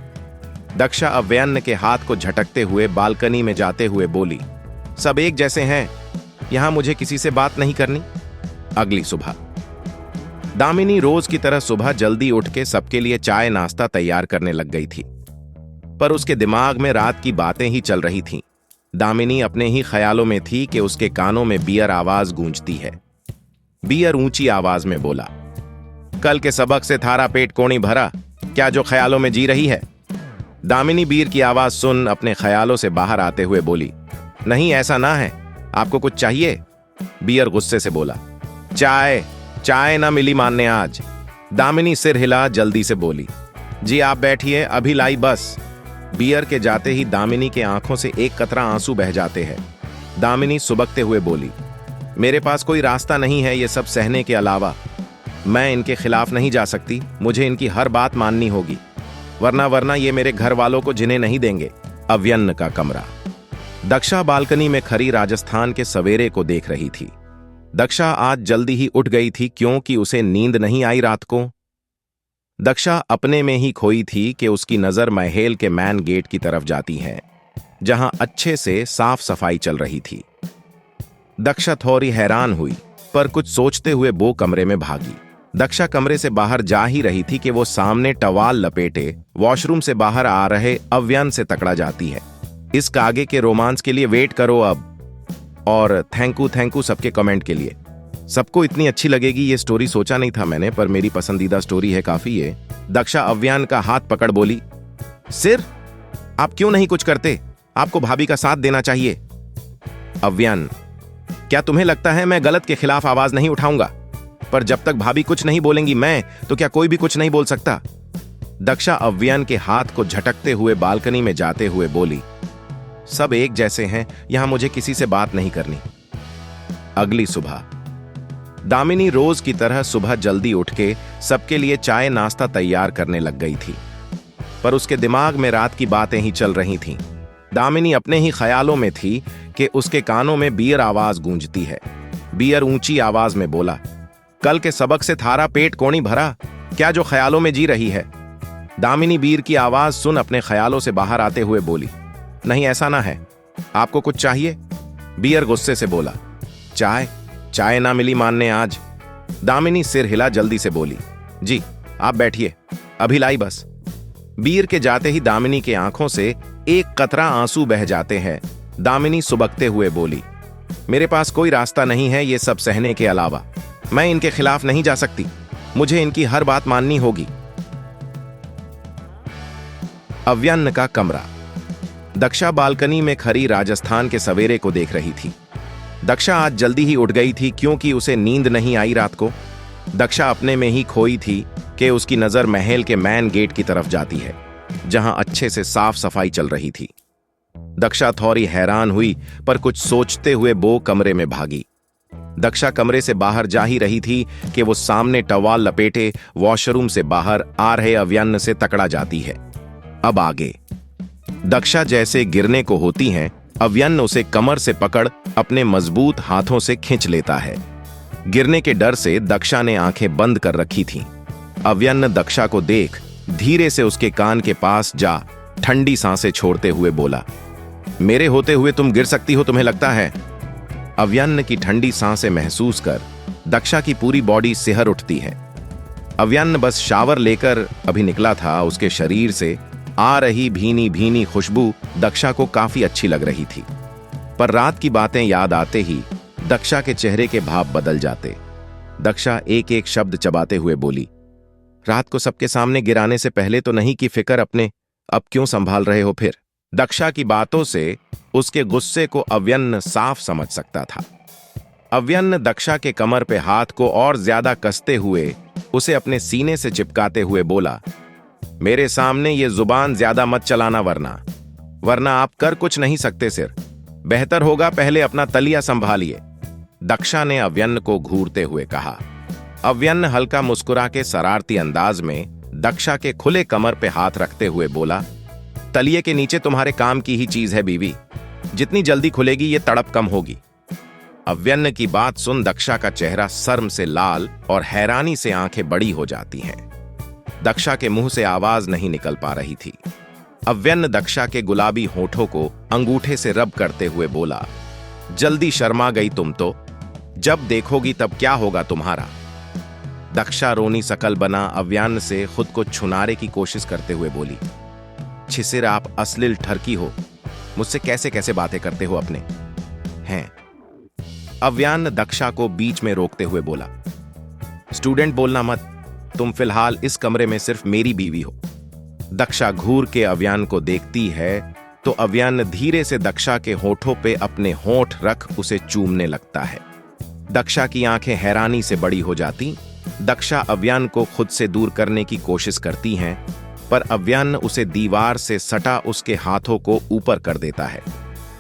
दक्षा अव्यन के हाथ को झटकते हुए बालकनी में जाते हुए बोली, सब एक जैसे हैं, यहां मुझे किसी से बात नहीं करनी। अगली सुबह दामिनी रोज की तरह सुबह जल्दी उठ के सबके लिए चाय नाश्ता तैयार करने लग गई थी, पर उसके दिमाग में रात की बातें ही चल रही थीं। दामिनी अपने ही ख्यालों में थी कि उसके कानों में बियर आवाज गूंजती है। बियर ऊंची आवाज में बोला, कल के सबक से थारा पेट कोनी भरा, क्या जो ख्यालों में जी रही है? दामिनी बीर की आवाज सुन अपने ख्यालों से बाहर आते हुए बोली, नहीं ऐसा ना है, आपको कुछ चाहिए? बियर गुस्से से बोला, चाय ना मिली मानने आज। दामिनी सिर हिला जल्दी से बोली, जी आप बैठिए, अभी लाई बस। बियर के जाते ही दामिनी के आंखों से एक कतरा आंसू बह जाते हैं। दामिनी सुबकते हुए बोली, मेरे पास कोई रास्ता नहीं है ये सब सहने के अलावा। मैं इनके खिलाफ नहीं जा सकती, मुझे इनकी हर बात माननी होगी, वरना ये मेरे घर वालों को जिन्हें नहीं देंगे। अव्यन्न का कमरा। दक्षा बालकनी में खड़ी राजस्थान के सवेरे को देख रही थी। दक्षा आज जल्दी ही उठ गई थी क्योंकि उसे नींद नहीं आई रात को। दक्षा अपने में ही खोई थी कि उसकी नजर महल के मैन गेट की तरफ जाती है, जहां अच्छे से साफ सफाई चल रही थी। दक्षा थोड़ी हैरान हुई, पर कुछ सोचते हुए वो कमरे में भागी। दक्षा कमरे से बाहर जा ही रही थी कि वो सामने टवाल लपेटे वॉशरूम से बाहर आ रहे अव्यन से तकड़ा जाती है। इस आगे के रोमांस के लिए वेट करो अब, और थैंक यू सबके कमेंट के लिए। सबको इतनी अच्छी लगेगी ये स्टोरी सोचा नहीं था मैंने, पर मेरी पसंदीदा स्टोरी है काफी ये। दक्षा अव्यन का हाथ पकड़ बोली, सिर आप क्यों नहीं कुछ करते? आपको भाभी का साथ देना चाहिए। अव्यन, क्या तुम्हें लगता है मैं गलत के खिलाफ आवाज नहीं उठाऊंगा? पर जब तक भाभी कुछ नहीं बोलेंगी मैं, तो क्या कोई भी कुछ नहीं बोल सकता? दक्षा अव्यन के हाथ को झटकते हुए बालकनी में जाते हुए बोली, सब एक जैसे हैं, यहां मुझे किसी से बात नहीं करनी। अगली सुबह दामिनी रोज की तरह सुबह जल्दी उठ के सबके लिए चाय नाश्ता तैयार करने लग गई थी, पर उसके दिमाग में रात की बातें ही चल रही थीं। दामिनी अपने ही ख्यालों में थी कि उसके कानों में बियर आवाज गूंजती है। बियर ऊंची आवाज में बोला, कल के सबक से थारा पेट कोनी भरा, क्या जो ख्यालों में जी रही है? दामिनी बीर की आवाज सुन अपने ख्यालों से बाहर आते हुए बोली, नहीं ऐसा ना है, आपको कुछ चाहिए? बियर गुस्से से बोला, चाय ना मिली मानने आज। दामिनी सिर हिला जल्दी से बोली, जी आप बैठिए, अभी लाई बस। बीर के जाते ही दामिनी के आंखों से एक कतरा आंसू बह जाते हैं। दामिनी सुबकते हुए बोली, मेरे पास कोई रास्ता नहीं है ये सब सहने के अलावा। मैं इनके खिलाफ नहीं जा सकती, मुझे इनकी हर बात माननी होगी। अव्यन्न का कमरा। दक्षा बालकनी में खड़ी राजस्थान के सवेरे को देख रही थी। दक्षा आज जल्दी ही उठ गई थी क्योंकि उसे नींद नहीं आई रात को। दक्षा अपने में ही खोई थी कि उसकी नजर महल के मैन गेट की तरफ जाती है, जहां अच्छे से साफ सफाई चल रही थी। दक्षा थोड़ी हैरान हुई, पर कुछ सोचते हुए वो कमरे में भागी। दक्षा कमरे से बाहर जा ही रही थी कि वो सामने टवाल लपेटे वॉशरूम से बाहर आ रहे अव्यन्न से तकड़ा जाती है। अब आगे दक्षा जैसे गिरने को होती हैं, अव्यन्न उसे कमर से पकड़ अपने मजबूत हाथों से खींच लेता है। गिरने के डर से दक्षा ने आंखें बंद कर रखी थीं। अव्यन्न दक्षा को देख धीरे से उसके कान के पास जा ठंडी सांसें छोड़ते हुए बोला, मेरे होते हुए तुम गिर सकती हो तुम्हें लगता है? अव्यन्न की ठंडी सांसें महसूस कर दक्षा की पूरी बॉडी सिहर उठती है। अव्यन्न बस शावर लेकर अभी निकला था, उसके शरीर से आ रही भीनी भीनी खुशबू दक्षा को काफी अच्छी लग रही थी, पर रात की बातें याद आते ही दक्षा के चेहरे के भाव बदल जाते। दक्षा एक एक शब्द चबाते हुए बोली, रात को सबके सामने गिराने से पहले तो नहीं की फिक्र अपने, अब क्यों संभाल रहे हो फिर? दक्षा की बातों से उसके गुस्से को अव्यन्न साफ समझ सकता था। अव्यन्न दक्षा के कमर पे हाथ को और ज्यादा कसते हुए उसे अपने सीने से चिपकाते हुए बोला, मेरे सामने ये जुबान ज्यादा मत चलाना, वरना आप कर कुछ नहीं सकते सिर। बेहतर होगा पहले अपना तलिया संभालिए। दक्षा ने अव्यन्न को घूरते हुए कहा। अव्यन्न हल्का मुस्कुरा के शरारती अंदाज में दक्षा के खुले कमर पे हाथ रखते हुए बोला, तलिए के नीचे तुम्हारे काम की ही चीज है बीवी, जितनी जल्दी खुलेगी ये तड़प कम होगी। अव्यन्न की बात सुन दक्षा का चेहरा शर्म से लाल और हैरानी से आंखें बड़ी हो जाती हैं। दक्षा के मुंह से आवाज नहीं निकल पा रही थी। अव्यन्न दक्षा के गुलाबी होठों को अंगूठे से रब करते हुए बोला, जल्दी शर्मा गई तुम तो, जब देखोगी तब क्या होगा तुम्हारा। दक्षा रोनी सकल बना अव्यन्न से खुद को छुनारे की कोशिश करते हुए बोली, छिसिर आप अश्लील ठरकी हो, मुझसे कैसे कैसे बातें करते हो अपने हैं। अव्यन्न दक्षा को बीच में रोकते हुए बोला, स्टूडेंट बोलना मत, तुम फिलहाल इस कमरे में सिर्फ मेरी बीवी हो। दक्षा घूर के अव्यन्न को देखती है तो अव्यन्न धीरे से दक्षा के होठों पे अपने होठ रख उसे चूमने लगता है। दक्षा की आंखें हैरानी से बड़ी हो जाती दक्षा अव्यान को खुद से दूर करने की कोशिश करती हैं, पर अव्यान उसे दीवार से सटा उसके हाथों को ऊपर कर देता है।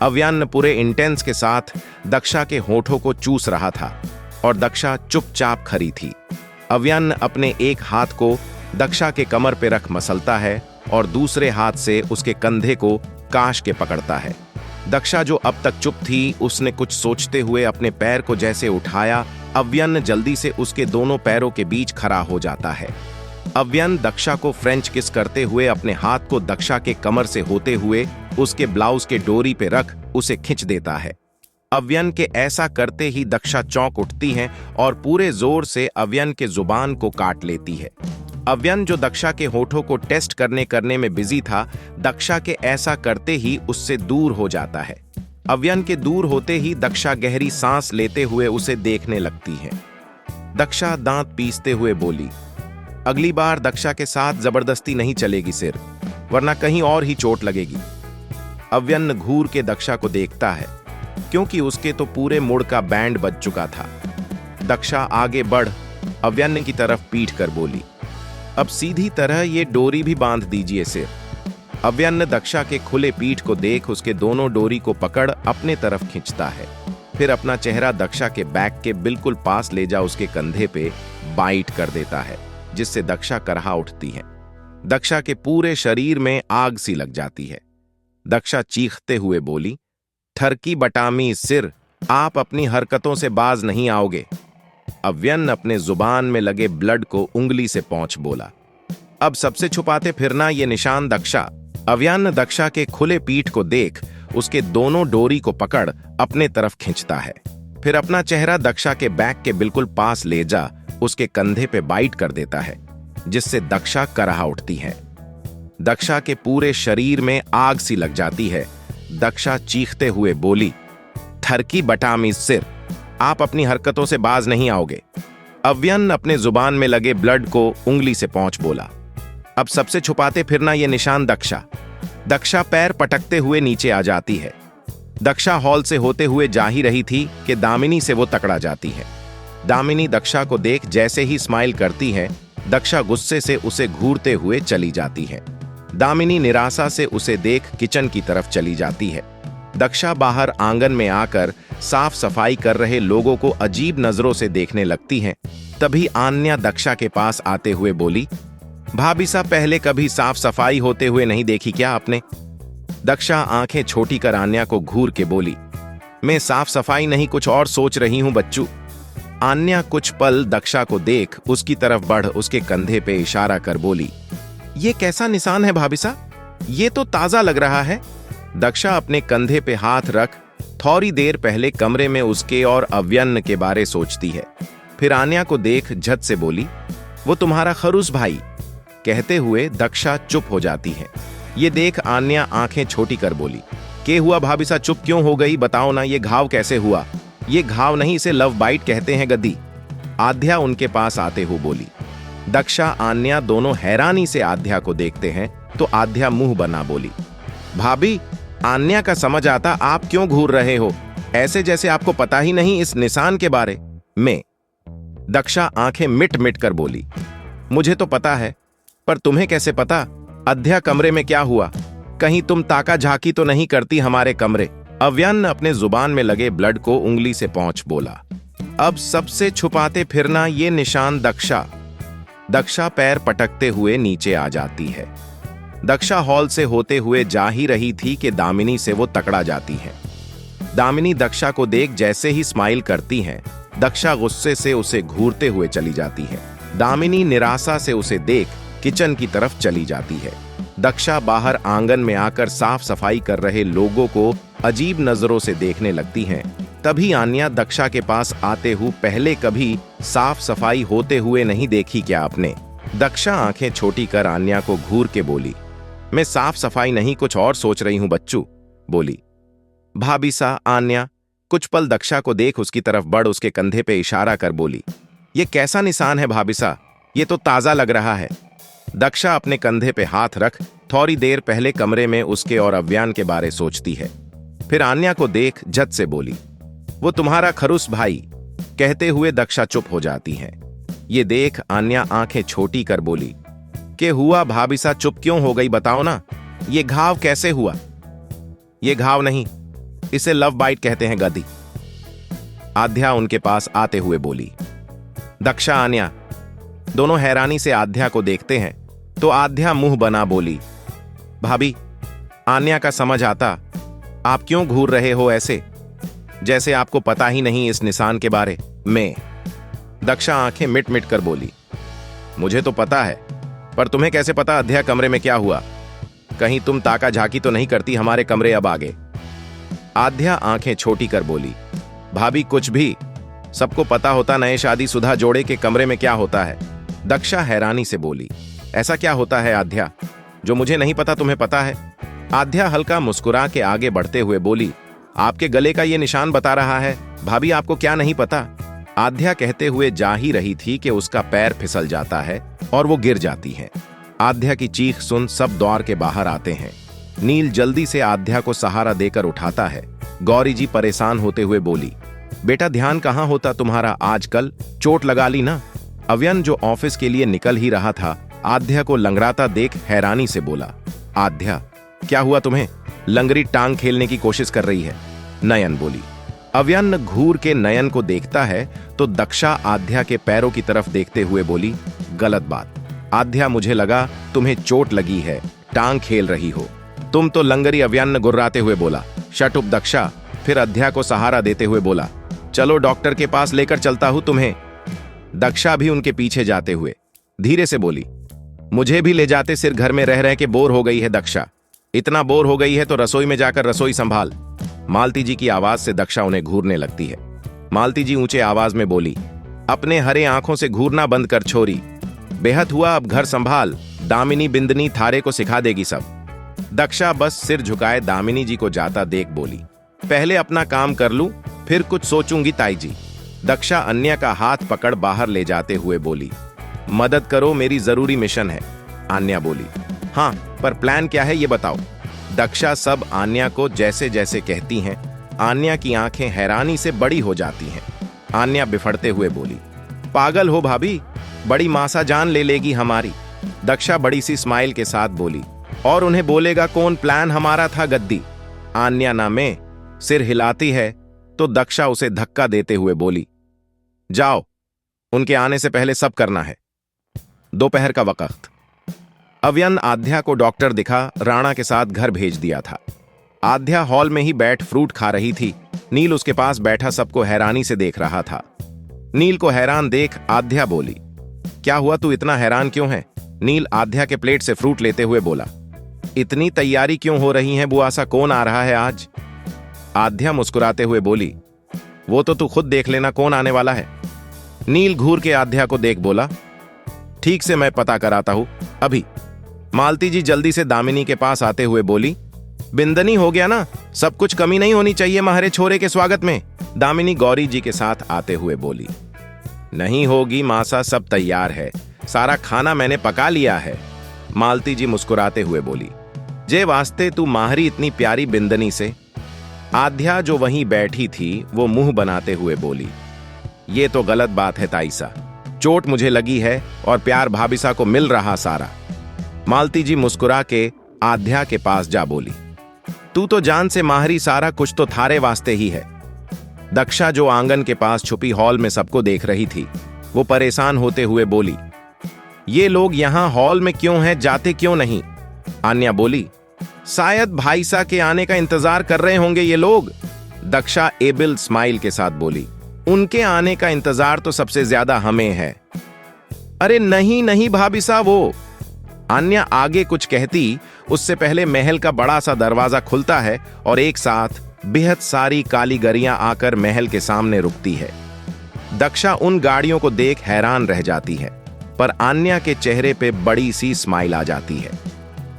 अव्यान पूरे इंटेंस के साथ दक्षा के होठों को चूस रहा था और दक्षा चुपचाप खड़ी थी। अव्यान अपने एक हाथ को दक्षा के कमर पे रख मसलता है और दूसरे हाथ से उसके कंधे को काश के पकड़ता है। दक्षा जो अब तक चुप थी, उसने कुछ सोचते हुए अपने पैर को जैसे उठाया। अव्यन जल्दी से उसके दोनों पैरों के बीच खड़ा हो जाता है। अव्यन दक्षा को फ्रेंच किस करते हुए अपने हाथ को दक्षा के कमर से होते हुए उसके ब्लाउज के डोरी पे रख उसे खींच देता है। अव्यन के ऐसा करते ही दक्षा चौंक उठती है और पूरे जोर से अव्यन के जुबान को काट लेती है। अव्यन जो दक्षा के होठों को टेस्ट करने में बिजी था, दक्षा के ऐसा करते ही उससे दूर हो जाता है। अव्यन के दूर होते ही दक्षा गहरी सांस लेते हुए उसे देखने लगती है। दक्षा दांत पीसते हुए बोली, अगली बार दक्षा के साथ जबरदस्ती नहीं चलेगी सिर, वरना कहीं और ही चोट लगेगी। अव्यन घूर के दक्षा को देखता है, क्योंकि उसके तो पूरे मुड़ का बैंड बज चुका था। दक्षा आगे बढ़ अव्यन की तरफ पीट कर बोली, अब सीधी तरह ये डोरी भी बांध दीजिए सिर। अव्यन दक्षा के खुले पीठ को देख उसके दोनों डोरी को पकड़ अपने तरफ खींचता है। फिर अपना चेहरा दक्षा के बैक के बिल्कुल पास ले जा उसके कंधे पे बाइट कर देता है, जिससे दक्षा करहा उठती है। दक्षा के पूरे शरीर में आग सी लग जाती है। दक्षा चीखते हुए बोली, ठरकी बटामी सिर, आप अपनी हरकतों से बाज नहीं आओगे। अव्यन अपने जुबान में लगे ब्लड को उंगली से पोंछ बोला, अब सबसे छुपाते फिरना ये निशान दक्षा। अव्यन दक्षा के खुले पीठ को देख उसके दोनों डोरी को पकड़ अपने तरफ खींचता है। फिर अपना चेहरा दक्षा के बैक के बिल्कुल पास ले जा उसके कंधे पे बाइट कर देता है, जिससे दक्षा करहा उठती है। दक्षा के पूरे शरीर में आग सी लग जाती है। दक्षा चीखते हुए बोली, ठरकी बटामी सिर, आप अपनी हरकतों से बाज नहीं आओगे। अव्यन अपने जुबान में लगे ब्लड को उंगली से पोंछ बोला, अब सबसे छुपाते फिरना ये निशान दक्षा। दक्षा पैर पटकते हुए नीचे आ जाती है। दक्षा हॉल से होते हुए जा ही रही थी कि दामिनी से वो तकड़ा जाती है। दामिनी दक्षा को देख जैसे ही स्माइल करती है, दक्षा गुस्से से उसे घूरते हुए चली जाती है। दामिनी निराशा से उसे देख किचन की तरफ चली जाती है। दक्षा बाहर आंगन में आकर साफ सफाई कर रहे लोगों को अजीब नजरों से देखने लगती है। तभी आन्या दक्षा के पास आते हुए बोली, भाभी साहब, पहले कभी साफ सफाई होते हुए नहीं देखी क्या आपने? दक्षा आंखें छोटी कर आन्या को घूर के बोली, मैं साफ सफाई नहीं कुछ और सोच रही हूं बच्चू। आन्या कुछ पल दक्षा को देख उसकी तरफ बढ़ उसके कंधे पे इशारा कर बोली, ये कैसा निशान है भाभी साहब? ये तो ताजा लग रहा है। दक्षा अपने कंधे पे हाथ रख थोड़ी देर पहले कमरे में उसके और अव्यन के बारे सोचती है। फिर आन्या को देख झट से बोली, वो तुम्हारा खरूस भाई। कहते हुए दक्षा चुप हो जाती है। ये देख आन्या आंखें छोटी कर बोली, के हुआ भाभी साहब, चुप क्यों हो गई? बताओ ना, ये घाव कैसे हुआ? ये घाव नहीं, इसे लव बाइट कहते हैं गद्दी। आध्या उनके पास आते हुए बोली। दक्षा आन्या दोनों हैरानी से आध्या को देखते हैं तो आध्या मुंह बना बोली, भाभी, आन्या का समझ आता, आप क्यों घूर रहे हो ऐसे जैसे आपको पता ही नहीं इस निशान के बारे में? दक्षा आंखें मिट मिट कर बोली, मुझे तो पता है, पर तुम्हें कैसे पता? अध्या, कमरे में क्या हुआ? कहीं तुम ताका झाकी तो नहीं करती हमारे कमरे? अव्यन अपने जुबान में लगे ब्लड को उंगली से पोंछ बोला, अब सबसे छुपाते फिरना ये निशान दक्षा। दक्षा पैर पटकते हुए नीचे आ जाती है। दक्षा हॉल से होते हुए जा ही रही थी कि दामिनी से वो तकड़ा जाती है। दामिनी दक्षा को देख जैसे ही स्माइल करती है, दक्षा गुस्से से उसे घूरते हुए चली जाती है। दामिनी निराशा से उसे देख किचन की तरफ चली जाती है। दक्षा बाहर आंगन में आकर साफ सफाई कर रहे लोगों को अजीब नजरों से देखने लगती हैं। तभी आन्या दक्षा के पास आते हुए, पहले कभी साफ सफाई होते हुए नहीं देखी क्या आपने? दक्षा आंखें छोटी कर आन्या को घूर के बोली, मैं साफ सफाई नहीं कुछ और सोच रही हूं बच्चू। बोली, भाभी सा। आन्या कुछ पल दक्षा को देख उसकी तरफ बढ़ उसके कंधे पे इशारा कर बोली, ये कैसा निशान है भाभी सा? ये तो ताजा लग रहा है। दक्षा अपने कंधे पे हाथ रख थोड़ी देर पहले कमरे में उसके और अव्यान के बारे सोचती है। फिर आन्या को देख झट से बोली, वो तुम्हारा खरूस भाई। कहते हुए दक्षा चुप हो जाती है। ये देख आन्या आंखें छोटी कर बोली, के हुआ भाभीसा, चुप क्यों हो गई, बताओ ना, ये घाव कैसे हुआ? ये घाव नहीं, इसे लव बाइट कहते हैं गधी। आध्या उनके पास आते हुए बोली। दक्षा आन्या दोनों हैरानी से आध्या को देखते हैं तो आध्या मुंह बना बोली, भाभी, आन्या का समझ आता, आप क्यों घूर रहे हो ऐसे, जैसे आपको पता ही नहीं इस निशान के बारे में। दक्षा आंखें मिट मिट कर बोली, मुझे तो पता है, पर तुम्हें कैसे पता अध्या कमरे में क्या हुआ? कहीं तुम ताका झाकी तो नहीं करती हमारे कमरे अब आगे? आध्या आंखें छोटी कर बोली, भाभी कुछ भी, सबको पता होता नए शादीशुदा जोड़े के कमरे में क्या होता है। दक्षा हैरानी से बोली, ऐसा क्या होता है आध्या, जो मुझे नहीं पता तुम्हें पता है? आध्या हल्का मुस्कुरा के आगे बढ़ते हुए बोली, आपके गले का ये निशान बता रहा है, भाभी आपको क्या नहीं पता? आध्या कहते हुए जा ही रही थी कि उसका पैर फिसल जाता है और वो गिर जाती है। आध्या की चीख सुन सब द्वार के बाहर आते हैं। नील जल्दी से आध्या को सहारा देकर उठाता है। गौरी जी परेशान होते हुए बोली, बेटा ध्यान कहाँ होता तुम्हारा, आजकल चोट लगा ली ना? अव्यन जो ऑफिस के लिए निकल ही रहा था, आध्या को लंगड़ाता देख हैरानी से बोला, आध्या क्या हुआ तुम्हें? लंगड़ी टांग खेलने की कोशिश कर रही है। नयन बोली। अव्यन घूर के नयन को देखता है तो दक्षा आध्या के पैरों की तरफ देखते हुए बोली, गलत बात आध्या, मुझे लगा तुम्हें चोट लगी है, टांग खेल रही हो तुम तो। लंगरी अव्यन गुर्राते हुए बोला। Shut up Daksha. फिर अध्या को सहारा देते हुए बोला, चलो डॉक्टर के पास लेकर चलता हूं तुम्हें। दक्षा भी उनके पीछे जाते हुए धीरे से बोली, मुझे भी ले जाते, सिर घर में रह रह के बोर हो गई है दक्षा। इतना बोर हो गई है तो रसोई में जाकर रसोई संभाल। मालती जी की आवाज से दक्षा उन्हें घूरने लगती है। मालती जी ऊंचे आवाज में बोली, अपने हरे आंखों से घूरना बंद कर छोरी, बेहद हुआ, अब घर संभाल, दामिनी बिंदनी थारे को सिखा देगी सब। दक्षा बस सिर झुकाए दामिनी जी को जाता देख बोली, पहले अपना काम कर लूं, फिर कुछ सोचूंगी ताई जी। दक्षा अन्य का हाथ पकड़ बाहर ले जाते हुए बोली, मदद करो, मेरी जरूरी मिशन है। आन्या बोली, हाँ पर प्लान क्या है ये बताओ। दक्षा सब आन्या को जैसे जैसे कहती हैं, आन्या की आंखें हैरानी से बड़ी हो जाती हैं। आन्या बिफड़ते हुए बोली, पागल हो भाभी, बड़ी मासा जान ले लेगी हमारी। दक्षा बड़ी सी स्माइल के साथ बोली, और उन्हें बोलेगा कौन, प्लान हमारा था गद्दी। आन्या ना में सिर हिलाती है तो दक्षा उसे धक्का देते हुए बोली, जाओ, उनके आने से पहले सब करना है। दोपहर का वक्त। अव्यन आध्या को डॉक्टर दिखा राणा के साथ घर भेज दिया था। आध्या हॉल में ही बैठ फ्रूट खा रही थी। नील उसके पास बैठा सबको हैरानी से देख रहा था। नील को हैरान देख आध्या बोली, क्या हुआ, तू इतना हैरान क्यों है? नील आध्या के प्लेट से फ्रूट लेते हुए बोला, इतनी तैयारी क्यों हो रही है बुआसा, कौन आ रहा है आज? आध्या मुस्कुराते हुए बोली, वो तो तू खुद देख लेना कौन आने वाला है। नील घूर के आध्या को देख बोला, ठीक से मैं पता कराता हूं अभी। मालती जी जल्दी से दामिनी के पास आते हुए बोली, बिंदनी हो गया ना, सब कुछ कमी नहीं होनी चाहिए महारे छोरे के स्वागत में। दामिनी गौरी जी के साथ आते हुए बोली, नहीं होगी मासा, सब तैयार है, सारा खाना मैंने पका लिया है। मालती जी मुस्कुराते हुए बोली, जे वास्ते तू माहरी इतनी प्यारी बिंदनी से। आध्या जो वहीं बैठी थी वो मुंह बनाते हुए बोली, ये तो गलत बात है ताईसा, चोट मुझे लगी है और प्यार भाभीसा को मिल रहा सारा। मालती जी मुस्कुरा के आध्या के पास जा बोली, तू तो जान से माहरी, सारा कुछ तो थारे वास्ते ही है। दक्षा जो आंगन के पास छुपी हॉल में सबको देख रही थी, वो परेशान होते हुए बोली, ये लोग यहां हॉल में क्यों हैं, जाते क्यों नहीं? आन्या बोली, शायद भाईसा के आने का इंतजार कर रहे होंगे ये लोग। दक्षा एबिल स्माइल के साथ बोली, उनके आने का इंतजार तो सबसे ज्यादा हमें है। अरे नहीं नहीं भाभीसा, वो। आन्या आगे कुछ कहती उससे पहले महल का बड़ा सा दरवाजा खुलता है और एक साथ बेहद सारी काली गरियां आकर महल के सामने रुकती है। दक्षा उन गाड़ियों को देख हैरान रह जाती है, पर आन्या के चेहरे पे बड़ी सी स्माइल आ जाती है।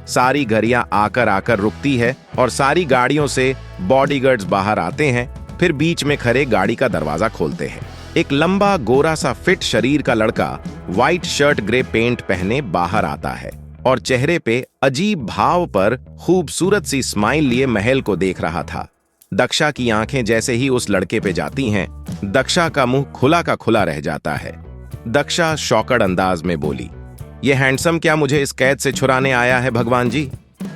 सारी गरियां आकर आकर रुकती है और सारी गाड़ियों से बॉडीगार्ड्स बाहर आते हैं, फिर बीच में खड़े गाड़ी का दरवाजा खोलते हैं। एक लंबा गोरा सा फिट शरीर का लड़का व्हाइट शर्ट ग्रे पेंट पहने बाहर आता है और चेहरे पे अजीब भाव पर खूबसूरत सी स्माइल लिए महल को देख रहा था। दक्षा की आंखें जैसे ही उस लड़के पे जाती हैं, दक्षा का मुंह खुला का खुला रह जाता है। दक्षा शौकड़ अंदाज में बोली, ये हैंडसम क्या मुझे इस कैद से छुड़ाने आया है भगवान जी?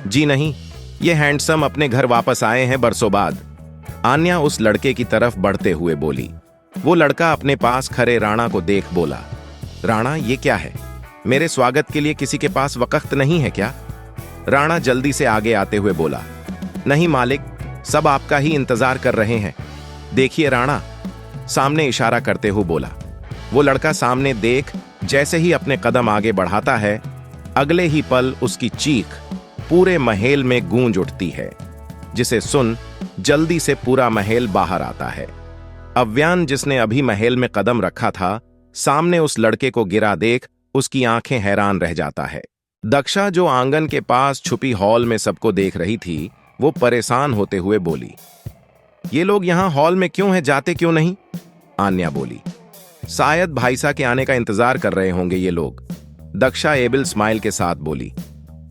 जी नहीं, ये हैंडसम अपने घर वापस आए हैं बरसों बाद। आन्या उस लड़के की तरफ बढ़ते हुए बोली। वो लड़का अपने पास खड़े राणा को देख बोला, राणा ये क्या है? मेरे स्वागत के लिए किसी के पास वक्त नहीं है क्या? राणा जल्दी से आगे आते हुए बोला, नहीं मालिक, सब आपका ही इंतजार कर रहे हैं। देखिए राणा, सामने इशारा करते हुए बोला। वो लड़का सामने देख जैसे ही अपने कदम आगे बढ़ाता है, अगले ही पल उसकी चीख पूरे महल में गूंज उठती है, जिसे सुन जल्दी से पूरा महल बाहर आता है। अव्यान, जिसने अभी महल में कदम रखा था, सामने उस लड़के को गिरा देख उसकी आंखें हैरान रह जाता है। दक्षा, जो आंगन के पास छुपी हॉल में सबको देख रही थी, वो परेशान होते हुए बोली, ये लोग यहां हॉल में क्यों हैं, जाते क्यों नहीं? आन्या बोली, शायद भाईसा के आने का इंतजार कर रहे होंगे ये लोग। दक्षा एबिल स्माइल के साथ बोली,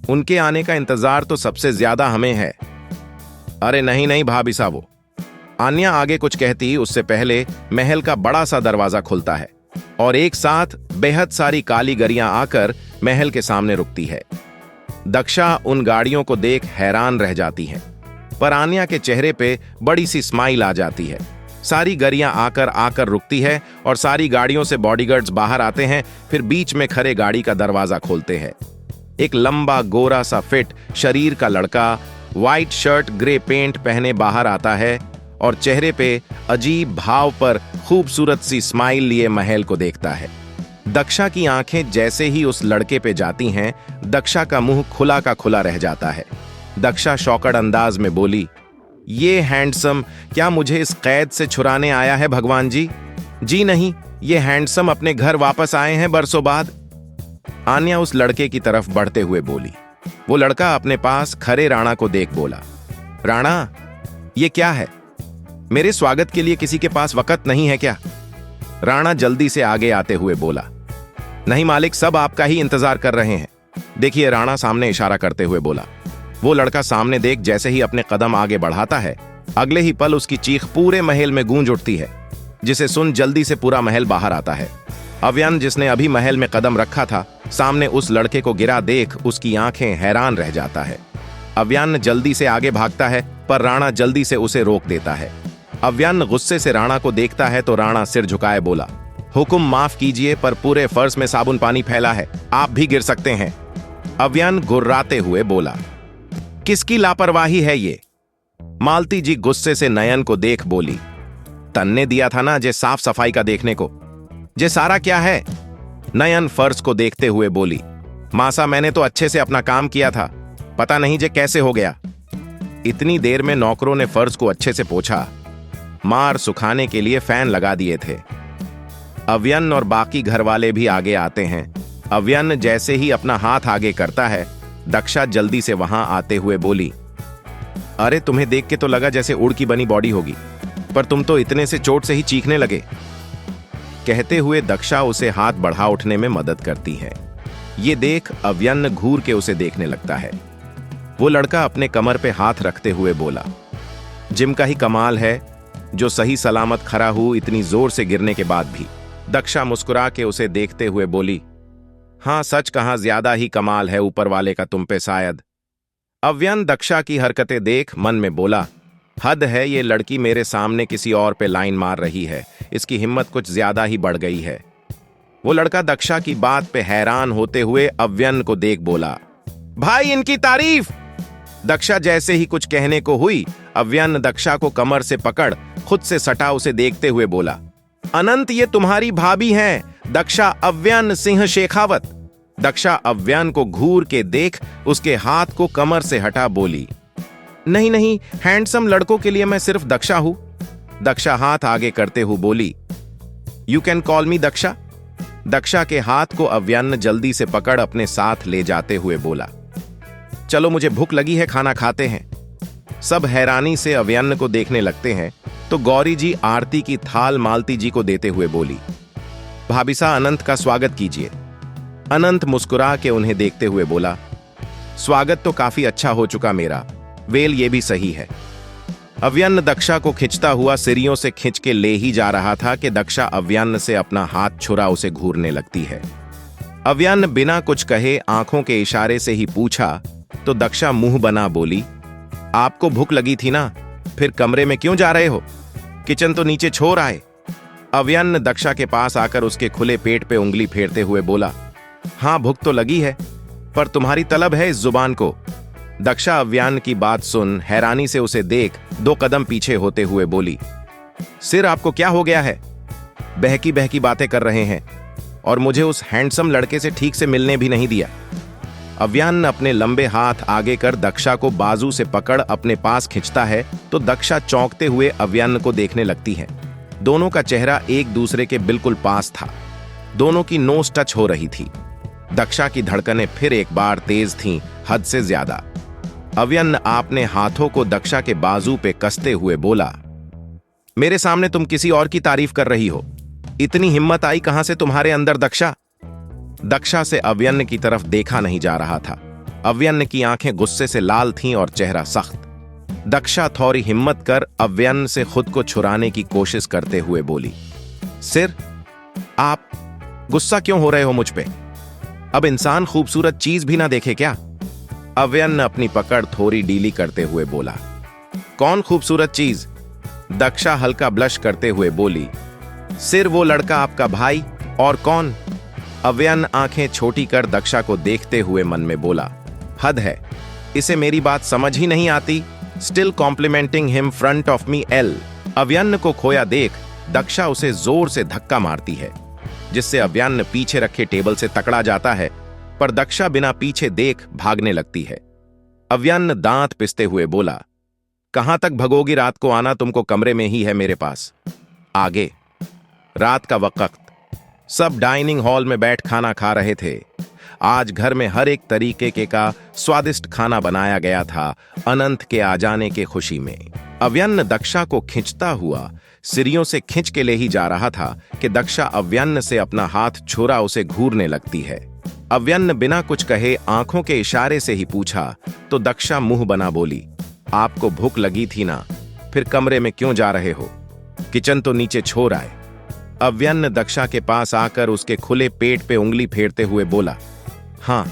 उनके आने का इंतजार तो सबसे ज्यादा हमें है। अरे नहीं नहीं भाभी साहब। आन्या आगे कुछ कहती उससे पहले महल का बड़ा सा दरवाजा खुलता है और एक साथ बेहद सारी काली गरियां आकर महल के सामने रुकती है। दक्षा उन गाड़ियों को देख हैरान रह जाती है, पर आन्या के चेहरे पे बड़ी सी स्माइल आ जाती है। सारी गरियां आकर रुकती है और सारी गाड़ियों से बॉडीगार्ड्स बाहर आते हैं, फिर बीच में खड़े गाड़ी का दरवाजा खोलते हैं। एक लंबा गोरा सा फिट शरीर का लड़का व्हाइट शर्ट ग्रे पेंट पहने बाहर आता है और चेहरे पे अजीब भाव पर खूबसूरत सी स्माइल लिए महल को देखता है। दक्षा की आंखें जैसे ही उस लड़के पे जाती हैं, दक्षा का मुंह खुला का खुला रह जाता है। दक्षा शौकड़ अंदाज में बोली, ये हैंडसम क्या मुझे इस कैद से छुड़ाने आया है भगवान जी? जी नहीं, ये हैंडसम अपने घर वापस आए हैं बरसों बाद। आन्या उस लड़के की तरफ बढ़ते हुए बोली। वो लड़का अपने पास खड़े राणा को देख बोला, राणा ये क्या है? मेरे स्वागत के लिए किसी के पास वक्त नहीं है क्या? राणा जल्दी से आगे आते हुए बोला, नहीं मालिक, सब आपका ही इंतजार कर रहे हैं। देखिए राणा सामने इशारा करते हुए बोला। वो लड़का सामने देख जैसे ही अपने कदम आगे बढ़ाता है, अगले ही पल उसकी चीख पूरे महल में गूंज उठती है, जिसे सुन जल्दी से पूरा महल बाहर आता है। अव्यान, जिसने अभी महल में कदम रखा था, सामने उस लड़के को गिरा देख उसकी आंखें हैरान रह जाता है। अव्यान जल्दी से आगे भागता है, पर राणा जल्दी से उसे रोक देता है। अव्यान गुस्से से राणा को देखता है तो राणा सिर झुकाए बोला, हुकुम माफ कीजिए, पर पूरे फर्श में साबुन पानी फैला है, आप भी गिर सकते हैं। अव्यान गुर्राते हुए बोला, किसकी लापरवाही है ये? मालती जी गुस्से से नयन को देख बोली, तन्ने दिया था ना जे साफ सफाई का देखने को, जे सारा क्या है? नयन फर्श को देखते हुए बोली, मासा मैंने तो अच्छे से अपना काम किया था, पता नहीं जे कैसे हो गया। इतनी देर में नौकरों ने फर्श को अच्छे से पोंछा, मार सुखाने के लिए फैन लगा दिए थे। अव्यन और बाकी घर वाले भी आगे आते हैं। अव्यन जैसे ही अपना हाथ आगे करता है, दक्षा जल्दी से वहां आते हुए बोली, अरे तुम्हें देख के तो लगा जैसे उड़ की बनी बॉडी होगी, पर तुम तो इतने से चोट से ही चीखने लगे। कहते हुए दक्षा उसे हाथ बढ़ा उठने में मदद करती है। ये देख अव्यन घूर के उसे देखने लगता है। वो लड़का अपने कमर पे हाथ रखते हुए बोला, जिम का ही कमाल है जो सही सलामत खड़ा हूं इतनी जोर से गिरने के बाद भी। दक्षा मुस्कुरा के उसे देखते हुए बोली, हां सच कहां, ज्यादा ही कमाल है ऊपर वाले का तुम पे शायद। अव्यन दक्षा की हरकतें देख मन में बोला, हद है, ये लड़की मेरे सामने किसी और पे लाइन मार रही है, इसकी हिम्मत कुछ ज्यादा ही बढ़ गई है। वो लड़का दक्षा की बात पे हैरान होते हुए अव्यन को देख बोला, भाई इनकी तारीफ। दक्षा जैसे ही कुछ कहने को हुई, अव्यन दक्षा को कमर से पकड़ खुद से सटा उसे देखते हुए बोला, अनंत ये तुम्हारी भाभी हैं, दक्षा अव्यन सिंह शेखावत। दक्षा अव्यन को घूर के देख उसके हाथ को कमर से हटा बोली, नहीं नहीं, हैंडसम लड़कों के लिए मैं सिर्फ दक्षा हूं। दक्षा हाथ आगे करते हुए बोली, यू कैन कॉल मी दक्षा। दक्षा के हाथ को अव्यन जल्दी से पकड़ अपने साथ ले जाते हुए बोला, चलो मुझे भूख लगी है, खाना खाते हैं। सब हैरानी से अव्यन को देखने लगते हैं तो गौरी जी आरती की थाल मालती जी को देते हुए बोली, भाभीसा अनंत का स्वागत कीजिए। अनंत मुस्कुरा के उन्हें देखते हुए बोला, स्वागत तो काफी अच्छा हो चुका मेरा, वेल ये भी सही है। अव्यन्न दक्षा को खिंचता हुआ सीढ़ियों से खींच के ले ही जा रहा था कि दक्षा अव्यन्न से अपना हाथ छुरा उसे घूरने लगती है। अव्यन्न बिना कुछ कहे आंखों के इशारे से ही पूछा तो दक्षा मुंह बना बोली, आपको भूख लगी थी ना, फिर कमरे में क्यों जा रहे हो? किचन तो नीचे छोड़ आए। अव्यन्न दक्षा के पास आकर उसके खुले पेट पे उंगली फेरते हुए बोला, हाँ भूख तो लगी है, पर तुम्हारी तलब है इस जुबान को। दक्षा अव्यन्न की बात सुन हैरानी से उसे देख 2 कदम पीछे होते हुए बोली, सिर आपको क्या हो गया है? बहकी बहकी बातें कर रहे हैं और मुझे उस हैंडसम लड़के से ठीक से मिलने भी नहीं दिया। अव्यन्न अपने लंबे हाथ आगे कर दक्षा को बाजू से पकड़ अपने पास खींचता है तो दक्षा चौंकते हुए अव्यन्न को देखने लगती है। दोनों का चेहरा एक दूसरे के बिल्कुल पास था। दोनों की नोज टच हो रही थी। दक्षा की धड़कनें फिर एक बार तेज थीं, हद से ज्यादा। अव्यन्न अपने हाथों को दक्षा के बाजू पे कसते हुए बोला, मेरे सामने तुम किसी और की तारीफ कर रही हो। इतनी हिम्मत आई कहां से तुम्हारे अंदर दक्षा? दक्षा से अव्यन्न की तरफ देखा नहीं जा रहा था। अव्यन्न की आंखें गुस्से से लाल थीं और चेहरा सख्त। दक्षा थोड़ी हिम्मत कर अव्यन्न से खुद को छुड़ाने की कोशिश करते हुए बोली, सिर, आप गुस्सा क्यों हो रहे हो मुझ पे? अब इंसान खूबसूरत चीज भी ना देखे क्या? अव्यन्न अपनी पकड़ थोड़ी ढीली करते हुए बोला, कौन खूबसूरत चीज? दक्षा हल्का ब्लश करते हुए बोली, सिर वो लड़का आपका भाई। और कौन? अव्यन्न आंखें छोटी कर दक्षा को देखते हुए मन में बोला, हद है, इसे मेरी बात समझ ही नहीं आती। Still complimenting him front of me एल। अव्यन्न को खोया देख दक्षा उसे जोर से धक्का मारती है, जिससे अव्यन्न पीछे रखे टेबल से तकड़ा जाता है, पर दक्षा बिना पीछे देख भागने लगती है। अव्यन्न दांत पिसते हुए बोला, कहां तक भगोगी? रात को आना तुमको कमरे में ही है मेरे पास। आगे। रात का वक्त। सब डाइनिंग हॉल में बैठ खाना खा रहे थे। आज घर में हर एक तरीके के का स्वादिष्ट खाना बनाया गया था अनंत के आ जाने के खुशी में। अव्यन्न दक्षा को खींचता हुआ सीढ़ियों से खींच के ले ही जा रहा था कि दक्षा अव्यन्न से अपना हाथ छुरा उसे घूरने लगती है। अव्यन्न बिना कुछ कहे आंखों के इशारे से ही पूछा तो दक्षा मुंह बना बोली, आपको भूख लगी थी ना, फिर कमरे में क्यों जा रहे हो? किचन तो नीचे छोड़ आए। अव्यन्न दक्षा के पास आकर उसके खुले पेट पे उंगली फेरते हुए बोला, हाँ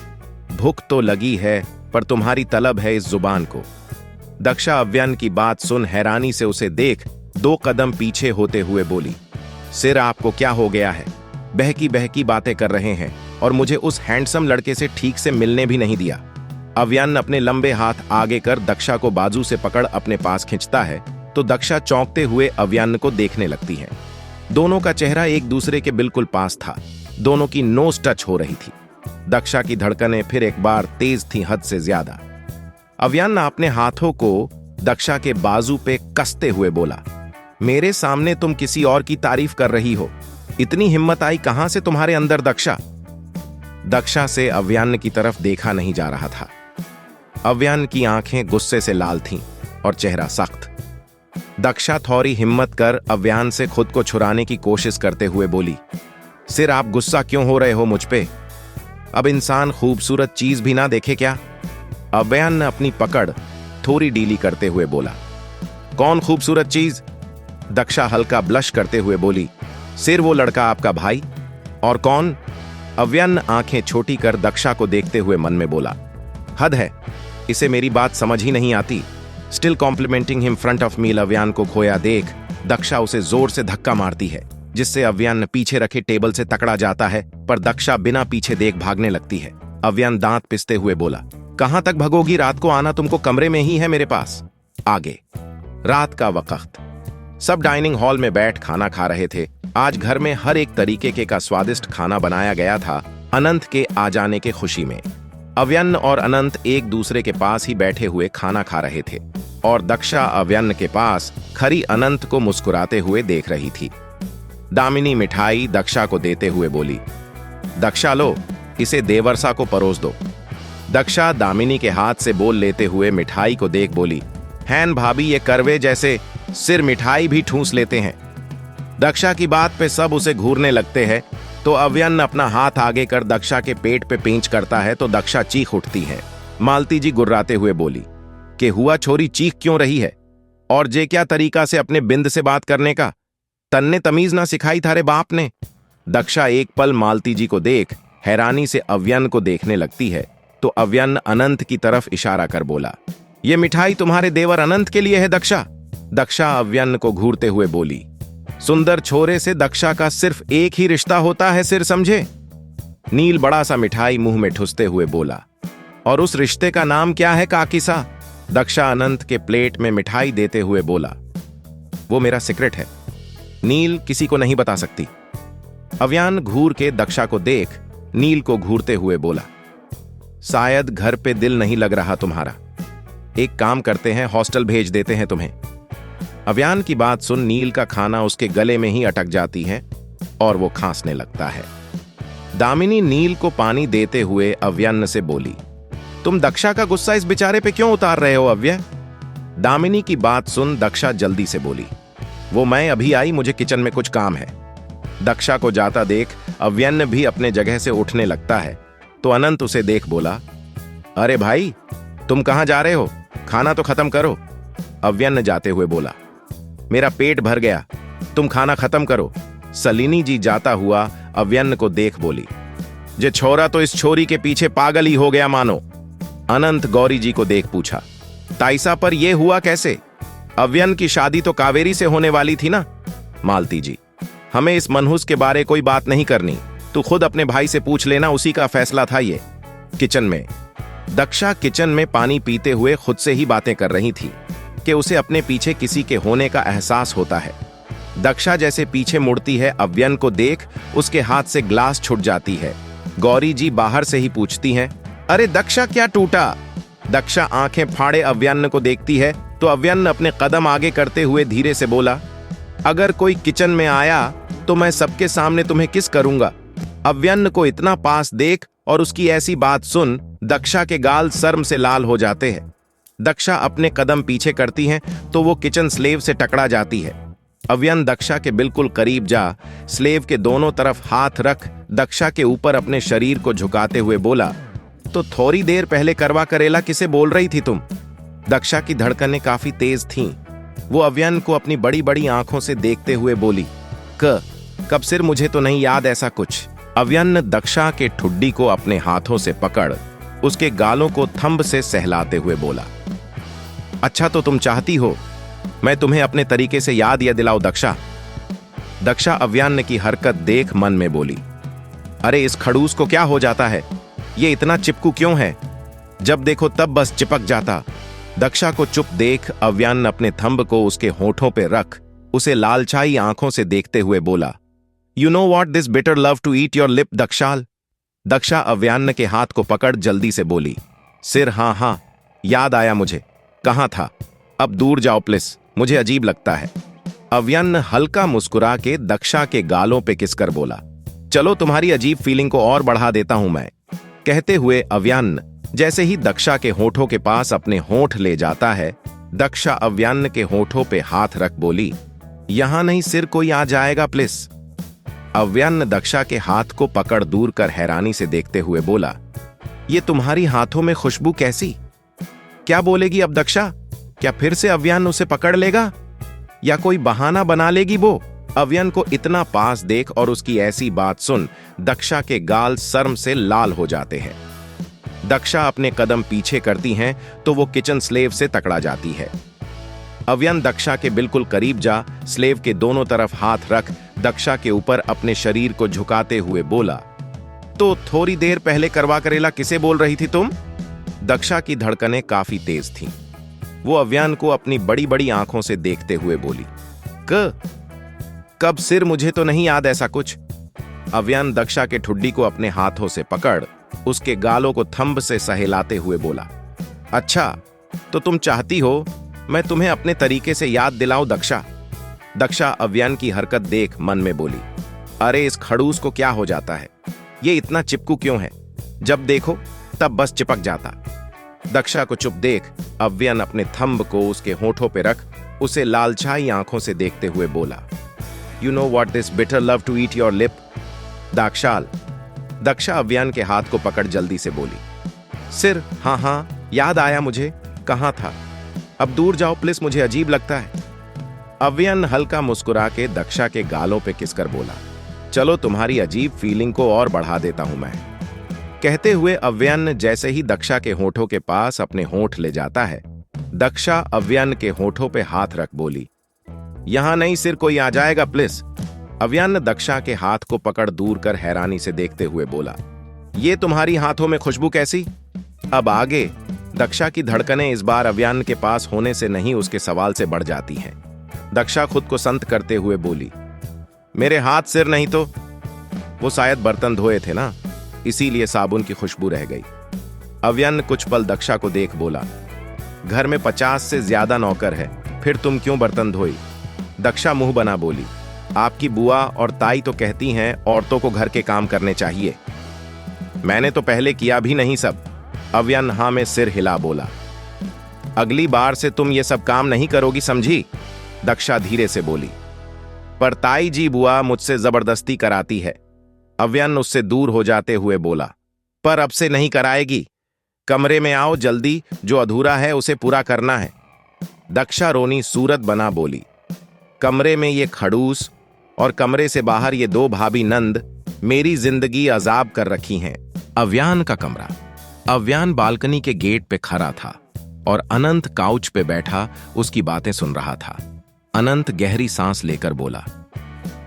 भूख तो लगी है, पर तुम्हारी तलब है इस जुबान को। दक्षा अव्यन्न की बात सुन हैरानी से उसे देख 2 कदम पीछे होते हुए बोली, सिर आपको क्या हो गया है? बहकी बहकी बातें कर रहे हैं और मुझे उस हैंडसम लड़के से ठीक से मिलने भी नहीं दिया। अव्यन्न अपने लंबे हाथ आगे कर दक्षा को बाजू से पकड़ अपने पास खींचता है तो दक्षा चौंकते हुए अव्यन्न को देखने लगती है। दोनों का चेहरा एक दूसरे के बिल्कुल पास था। दोनों की नोज टच हो रही थी। दक्षा की धड़कनें फिर एक बार तेज थीं, हद से ज्यादा। अव्यन्न अपने हाथों को दक्षा के बाजू पे कसते हुए बोला, मेरे सामने तुम किसी और की तारीफ कर रही हो। इतनी हिम्मत आई कहां से तुम्हारे अंदर दक्षा? दक्षा से अव्यन्न की तरफ देखा नहीं जा रहा था। अव्यन्न की आंखें गुस्से से लाल थीं और चेहरा सख्त। दक्षा थोड़ी हिम्मत कर अव्यन्न से खुद को छुड़ाने की कोशिश करते हुए बोली, सिर आप गुस्सा क्यों हो रहे हो मुझ पे? अब इंसान खूबसूरत चीज भी ना देखे क्या? अव्यन्न अपनी पकड़ थोड़ी ढीली करते हुए बोला, कौन खूबसूरत चीज? दक्षा हल्का ब्लश करते हुए बोली, सिर वो लड़का आपका भाई। और कौन? अव्यन्न आंखें छोटी कर दक्षा को देखते हुए मन में बोला, हद है, इसे मेरी बात समझ ही नहीं आती। Still complimenting him front of me. Avyan को खोया देख दक्षा उसे जोर से धक्का मारती है, जिससे अव्यन्न पीछे रखे टेबल से तकड़ा जाता है, पर दक्षा बिना पीछे देख भागने लगती है। अव्यन्न दांत पिसते हुए बोला, कहां तक भगोगी? रात को आना तुमको कमरे में ही है मेरे पास। आगे। रात का वक्त। सब डाइनिंग हॉल में बैठ खाना खा रहे थे। आज घर में हर एक तरीके के का स्वादिष्ट खाना बनाया गया था अनंत के आ जाने के खुशी में। अव्यन्न और अनंत एक दूसरे के पास ही बैठे हुए खाना खा रहे थे और दक्षा अव्यन्न के पास खड़ी अनंत को मुस्कुराते हुए देख रही थी। दामिनी मिठाई दक्षा को देते हुए बोली, दक्षा लो, इसे देवर्षा को परोस दो। दक्षा दामिनी के हाथ से बोल लेते हुए मिठाई को देख बोली, हैन भाभी, ये करवे जैसे सिर मिठाई भी ठूंस लेते हैं। दक्षा की बात पे सब उसे घूरने लगते हैं तो अव्यन्न अपना हाथ आगे कर दक्षा के पेट पे पेंच करता है तो दक्षा चीख उठती है। मालती जी गुर्राते हुए बोली कि हुआ छोरी, चीख क्यों रही है? और जे क्या तरीका से अपने बिंद से बात करने का, तन्ने तमीज ना सिखाई थारे बाप ने। दक्षा एक पल मालती जी को देख हैरानी से अव्यन को देखने लगती है, तो अव्यन अनंत की तरफ इशारा कर बोला, ये मिठाई तुम्हारे देवर अनंत के लिए है दक्षा। दक्षा अव्यन को घूरते हुए बोली, सुंदर छोरे से दक्षा का सिर्फ एक ही रिश्ता होता है, सिर समझे। नील बड़ा सा मिठाई मुंह में ठुसते हुए बोला, और उस रिश्ते का नाम क्या है काकीसा। दक्षा अनंत के प्लेट में मिठाई देते हुए बोला, वो मेरा सीक्रेट है, नील किसी को नहीं बता सकती। अव्यान घूर के दक्षा को देख नील को घूरते हुए बोला, शायद घर पे दिल नहीं लग रहा तुम्हारा, एक काम करते हैं, हॉस्टल भेज देते हैं तुम्हें। अव्यान की बात सुन नील का खाना उसके गले में ही अटक जाती है और वो खांसने लगता है। दामिनी नील को पानी देते हुए अव्यन से बोली, तुम दक्षा का गुस्सा इस बेचारे पे क्यों उतार रहे हो अव्य। दामिनी की बात सुन दक्षा जल्दी से बोली, वो मैं अभी आई, मुझे किचन में कुछ काम है। दक्षा को जाता देख अव्यन भी अपने जगह से उठने लगता है, तो अनंत उसे देख बोला, अरे भाई तुम कहां जा रहे हो, खाना तो खत्म करो। अव्यन जाते हुए बोला, मेरा पेट भर गया, तुम खाना खत्म करो। सलिनी जी जाता हुआ अव्यन को देख बोली, जे छोरा तो इस छोरी के पीछे पागल ही हो गया मानो। अनंत गौरी जी को देख पूछा, ताइसा पर यह हुआ कैसे, अव्यन की शादी तो कावेरी से होने वाली थी ना। मालती जी, हमें इस मनहूस के बारे कोई बात नहीं करनी, तू खुद अपने भाई से पूछ लेना, उसी का फैसला था ये। किचन में दक्षा किचन में पानी पीते हुए खुद से ही बातें कर रही थी कि उसे अपने पीछे किसी के होने का एहसास होता है। दक्षा जैसे पीछे मुड़ती है, अव्यन को देख उसके हाथ से ग्लास छूट जाती है। गौरी जी बाहर से ही पूछती हैं, अरे दक्षा क्या टूटा। दक्षा आंखें फाड़े अव्यन को देखती है, तो अव्यन अपने कदम आगे करते हुए धीरे से बोला, अगर कोई किचन में आया तो मैं सबके सामने तुम्हें किस करूंगा। अव्यन को इतना पास देख और उसकी ऐसी बात सुन दक्षा के गाल शर्म से लाल हो जाते हैं। दक्षा अपने कदम पीछे करती हैं तो वो किचन स्लेव से टकरा जाती है। अव्यन दक्षा के बिल्कुल करीब जा स्लेव के दोनों तरफ हाथ रख दक्षा के ऊपर अपने शरीर को झुकाते हुए बोला, तो थोड़ी देर पहले करवा करेला किसे बोल रही थी तुम। दक्षा की धड़कनें काफी तेज थीं। वो अव्यन को अपनी बड़ी बड़ी आंखों से देखते हुए बोली, कब सिर मुझे तो नहीं याद ऐसा कुछ। अव्यन दक्षा के ठुड्डी को अपने हाथों से पकड़ उसके गालों को थंब से सहलाते हुए बोला, अच्छा तो तुम चाहती हो मैं तुम्हें अपने तरीके से याद या दिलाऊं दक्षा। दक्षा अव्यन की हरकत देख मन में बोली, अरे इस खड़ूस को क्या हो जाता है, ये इतना चिपकू क्यों है, जब देखो तब बस चिपक जाता। दक्षा को चुप देख अव्यन अपने थंब को उसके होठों पे रख उसे लालचाई आंखों से देखते हुए बोला, you know what this bitter love to eat your lip दक्षाल। दक्षा अव्यन के हाथ को पकड़ जल्दी से बोली, सिर हाँ हाँ याद आया मुझे, कहां था, अब दूर जाओ प्लीज, मुझे अजीब लगता है। अव्यन हल्का मुस्कुरा के दक्षा के गालों पे किसकर बोला, चलो तुम्हारी अजीब फीलिंग को और बढ़ा देता हूं मैं। कहते हुए अव्यन जैसे ही दक्षा के होठों के पास अपने होंठ ले जाता है, दक्षा अव्यन के होठों पे हाथ रख बोली, यहां नहीं सिर कोई आ जाएगा प्लीज। अव्यन दक्षा के हाथ को पकड़ दूर कर हैरानी से देखते हुए बोला, ये तुम्हारी हाथों में खुशबू कैसी। क्या बोलेगी अब दक्षा, क्या फिर से अव्यन उसे पकड़ लेगा या कोई बहाना बना लेगी वो। अव्यन को इतना पास देख और उसकी ऐसी बात सुन दक्षा के गाल शर्म से लाल हो जाते हैं। दक्षा अपने कदम पीछे करती हैं तो वो किचन स्लेव से टकरा जाती है। अव्यन दक्षा के बिल्कुल करीब जा स्लेव के दोनों तरफ हाथ रख दक्षा के ऊपर अपने शरीर को झुकाते हुए बोला, तो थोड़ी देर पहले करवा करेला किसे बोल रही थी तुम। दक्षा की धड़कनें काफी तेज थीं। वो अव्यन को अपनी बड़ी बड़ी आंखों से देखते हुए बोली, कब सिर मुझे तो नहीं याद ऐसा कुछ। अव्यन दक्षा के ठुड्डी को अपने हाथों से पकड़ उसके गालों को थंब से सहलाते हुए बोला, अच्छा तो तुम चाहती हो मैं तुम्हें अपने तरीके से याद दिलाऊं दक्षा। दक्षा अव्यन की हरकत देख मन में बोली, अरे इस खड़ूस को क्या हो जाता है, ये इतना चिपकू क्यों है, जब देखो तब बस चिपक जाता। दक्षा को चुप देख अव्यन अपने थंब को उसके होठों पे रख उसे लालचाई आंखों से देखते हुए बोला, you know what this bitter love to eat your lip दाक्षाल। दक्षा अव्यन के हाथ को पकड़ जल्दी से बोली, सिर हाँ हाँ याद आया मुझे, कहां था। अब दूर जाओ प्लीज, मुझे अजीब लगता है। अव्यन हल्का मुस्कुरा के दक्षा के गालों पे किसकर बोला, चलो तुम्हारी अजीब फीलिंग को और बढ़ा देता हूं मैं। कहते हुए अव्यन जैसे ही दक्षा के होठों के पास अपने होंठ ले जाता है, दक्षा अव्यन के होठों पे हाथ रख बोली, यहां नहीं सिर कोई आ जाएगा प्लीज। अव्यन दक्षा के हाथ को पकड़ दूर कर हैरानी से देखते हुए बोला, ये तुम्हारी हाथों में खुशबू कैसी? अब आगे दक्षा की धड़कनें इस बार अव्यन के पास होने से नहीं उसके सवाल से बढ़ जाती हैं। दक्षा खुद को संत करते हुए बोली, मेरे हाथ सिर नहीं तो? वो शायद बर्तन धोए थे ना, इसीलिए साबुन की खुशबू रह गई। अव्यन कुछ पल दक्षा को देख बोला, घर में 50 से ज्यादा नौकर है, फिर तुम क्यों बर्तन धोई? दक्षा मुंह बना बोली, आपकी बुआ और ताई तो कहती हैं औरतों को घर के काम करने चाहिए। मैंने तो पहले किया भी नहीं सब। अव्यन हाँ में सिर हिला बोला, अगली बार से तुम ये सब काम नहीं करोगी समझी? दक्षा धीरे से बोली, पर ताई जी बुआ मुझसे जबरदस्ती कराती है। अव्यन उससे दूर हो जाते हुए बोला, पर अब से नहीं कराएगी, कमरे में आओ जल्दी, जो अधूरा है उसे पूरा करना है। दक्षा रोनी सूरत बना बोली, कमरे में ये खड़ूस और कमरे से बाहर ये दो भाभी नंद मेरी जिंदगी अजाब कर रखी हैं। अव्यान का कमरा। अव्यान बालकनी के गेट पे खड़ा था और अनंत काउच पे बैठा उसकी बातें सुन रहा था। अनंत गहरी सांस लेकर बोला,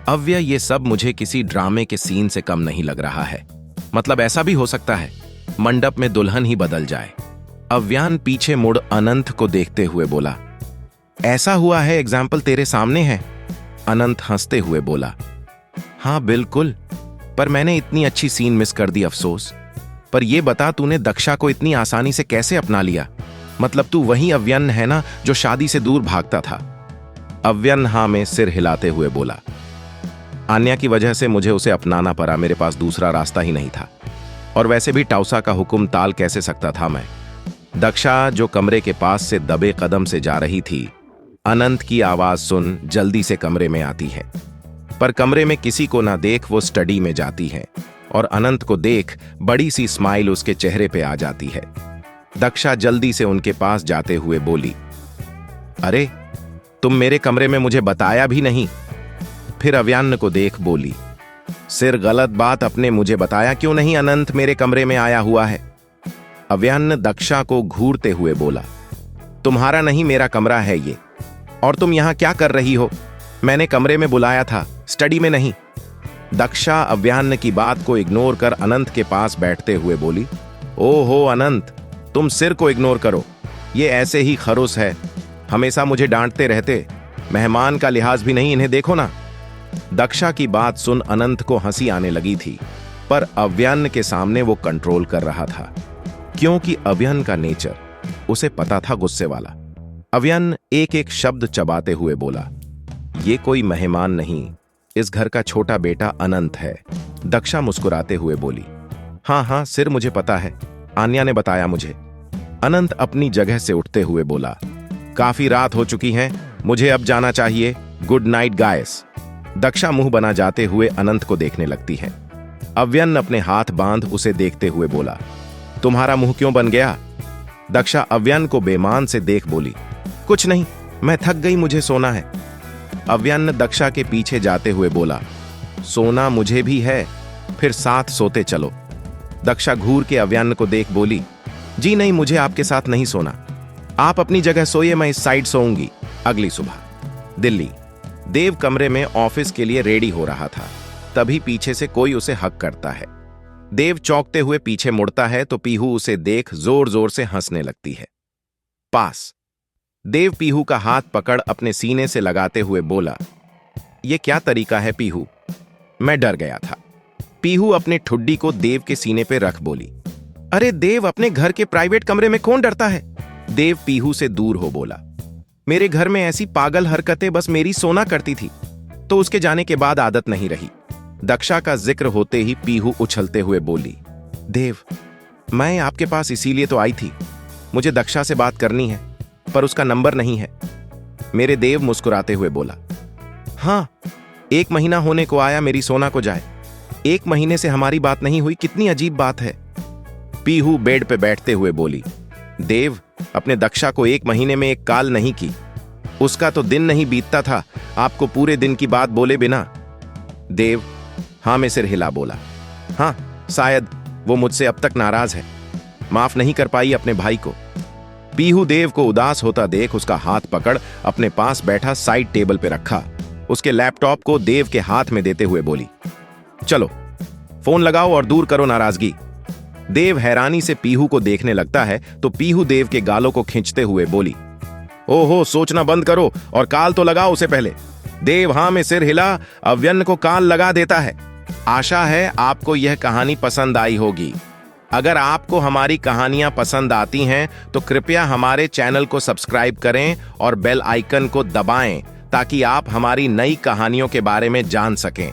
अव्य ये सब मुझे किसी ड्रामे के सीन से कम नहीं लग रहा है। मतलब ऐसा भी हो सकता है मंडप में दुल्हन ही बदल जाए। अव्यान पीछे मुड़ अनंत को देखते हुए बोला, ऐसा हुआ है, एग्जाम्पल तेरे सामने है। अनंत हंसते हुए बोला, हाँ बिल्कुल, पर मैंने इतनी अच्छी सीन मिस कर दी, अफसोस। पर ये बता, तूने दक्षा को इतनी आसानी से कैसे अपना लिया? मतलब तू वही अव्यन है ना जो शादी से दूर भागता था? अव्यन हाँ में सिर हिलाते हुए बोला, आन्या की वजह से मुझे उसे अपनाना पड़ा, मेरे पास दूसरा रास्ता ही नहीं था। और वैसे भी टाउसा का हुक्म टाल कैसे सकता था मैं? दक्षा जो कमरे के पास से दबे कदम से जा रही थी, अनंत की आवाज सुन जल्दी से कमरे में आती है, पर कमरे में किसी को ना देख वो स्टडी में जाती है और अनंत को देख बड़ी सी स्माइल उसके चेहरे पे आ जाती है। दक्षा जल्दी से उनके पास जाते हुए बोली, अरे तुम मेरे कमरे में मुझे बताया भी नहीं। फिर अव्यान को देख बोली, सिर गलत बात, अपने मुझे बताया क्यों नहीं? अनंत मेरे कमरे में आया हुआ है। अव्यान दक्षा को घूरते हुए बोला, तुम्हारा नहीं मेरा कमरा है ये, और तुम यहां क्या कर रही हो? मैंने कमरे में बुलाया था, स्टडी में नहीं। दक्षा अव्यान की बात को इग्नोर कर अनंत के पास बैठते हुए बोली, ओहो अनंत, तुम सिर को इग्नोर करो, ये ऐसे ही खरुस है, हमेशा मुझे डांटते रहते, मेहमान का लिहाज भी नहीं, इन्हें देखो ना। दक्षा की बात सुन अनंत को हंसी आने लगी थी, पर अव्यन के सामने वो कंट्रोल कर रहा था, क्योंकि अव्यन का नेचर उसे पता था गुस्से वाला। अव्यन एक एक शब्द चबाते हुए बोला, ये कोई मेहमान नहीं, इस घर का छोटा बेटा अनंत है। दक्षा मुस्कुराते हुए बोली, हाँ हाँ सिर मुझे पता है, आन्या ने बताया मुझे। अनंत अपनी जगह से उठते हुए बोला, काफी रात हो चुकी है, मुझे अब जाना चाहिए, गुड नाइट गाइस। दक्षा मुंह बना जाते हुए अनंत को देखने लगती है। अव्यन अपने हाथ बांध उसे देखते हुए बोला, तुम्हारा मुंह क्यों बन गया? दक्षा अव्यन को बेमान से देख बोली, कुछ नहीं, मैं थक गई, मुझे सोना है। अव्यन दक्षा के पीछे जाते हुए बोला, सोना मुझे भी है, फिर साथ सोते चलो। दक्षा घूर के अव्यन को देख बोली, जी नहीं, मुझे आपके साथ नहीं सोना, आप अपनी जगह सोइए, मैं इस साइड सोऊंगी। अगली सुबह दिल्ली। देव कमरे में ऑफिस के लिए रेडी हो रहा था, तभी पीछे से कोई उसे हक करता है। देव चौंकते हुए पीछे मुड़ता है तो पीहू उसे देख जोर जोर से हंसने लगती है। पास। देव पीहू का हाथ पकड़ अपने सीने से लगाते हुए बोला, यह क्या तरीका है पीहू? मैं डर गया था। पीहू अपने ठुड्डी को देव के सीने पे रख बोली, अरे देव, अपने घर के प्राइवेट कमरे में कौन डरता है? देव पीहू से दूर हो बोला, मेरे घर में ऐसी पागल हरकतें बस मेरी सोना करती थी, तो उसके जाने के बाद आदत नहीं रही। दक्षा का जिक्र होते ही पीहू उछलते हुए बोली, देव, मैं आपके पास इसीलिए तो आई थी, मुझे दक्षा से बात करनी है, पर उसका नंबर नहीं है। मेरे देव मुस्कुराते हुए बोला, हाँ, 1 महीना होने को आया, मेरी सोना को जाए, 1 महीने से हमारी बात नहीं हुई, कितनी अजीब बात है। पीहू बेड पे बैठते हुए बोली, देव, अपने दक्षा को 1 महीने में 1 काल नहीं की। उसका तो दिन नहीं बीतता था आपको पूरे दिन की बात बोले बिना। देव हाँ में सिर हिला बोला, हाँ शायद वो मुझसे अब तक नाराज है, माफ नहीं कर पाई अपने भाई को। पीहू देव को उदास होता देख उसका हाथ पकड़ अपने पास बैठा साइड टेबल पे रखा, उसके लैपटॉप को देव के हाथ में देते हुए बोली, चलो फोन लगाओ और दूर करो नाराजगी। देव हैरानी से पीहू को देखने लगता है तो पीहू देव के गालों को खींचते हुए बोली, ओहो सोचना बंद करो और काल तो लगाओ उसे पहले। देव हाँ में सिर हिला, अव्यन्न को काल लगा देता है। आशा है आपको यह कहानी पसंद आई होगी। अगर आपको हमारी कहानियां पसंद आती हैं तो कृपया हमारे चैनल को सब्सक्राइब करें और बेल आइकन को दबाएं ताकि आप हमारी नई कहानियों के बारे में जान सकें।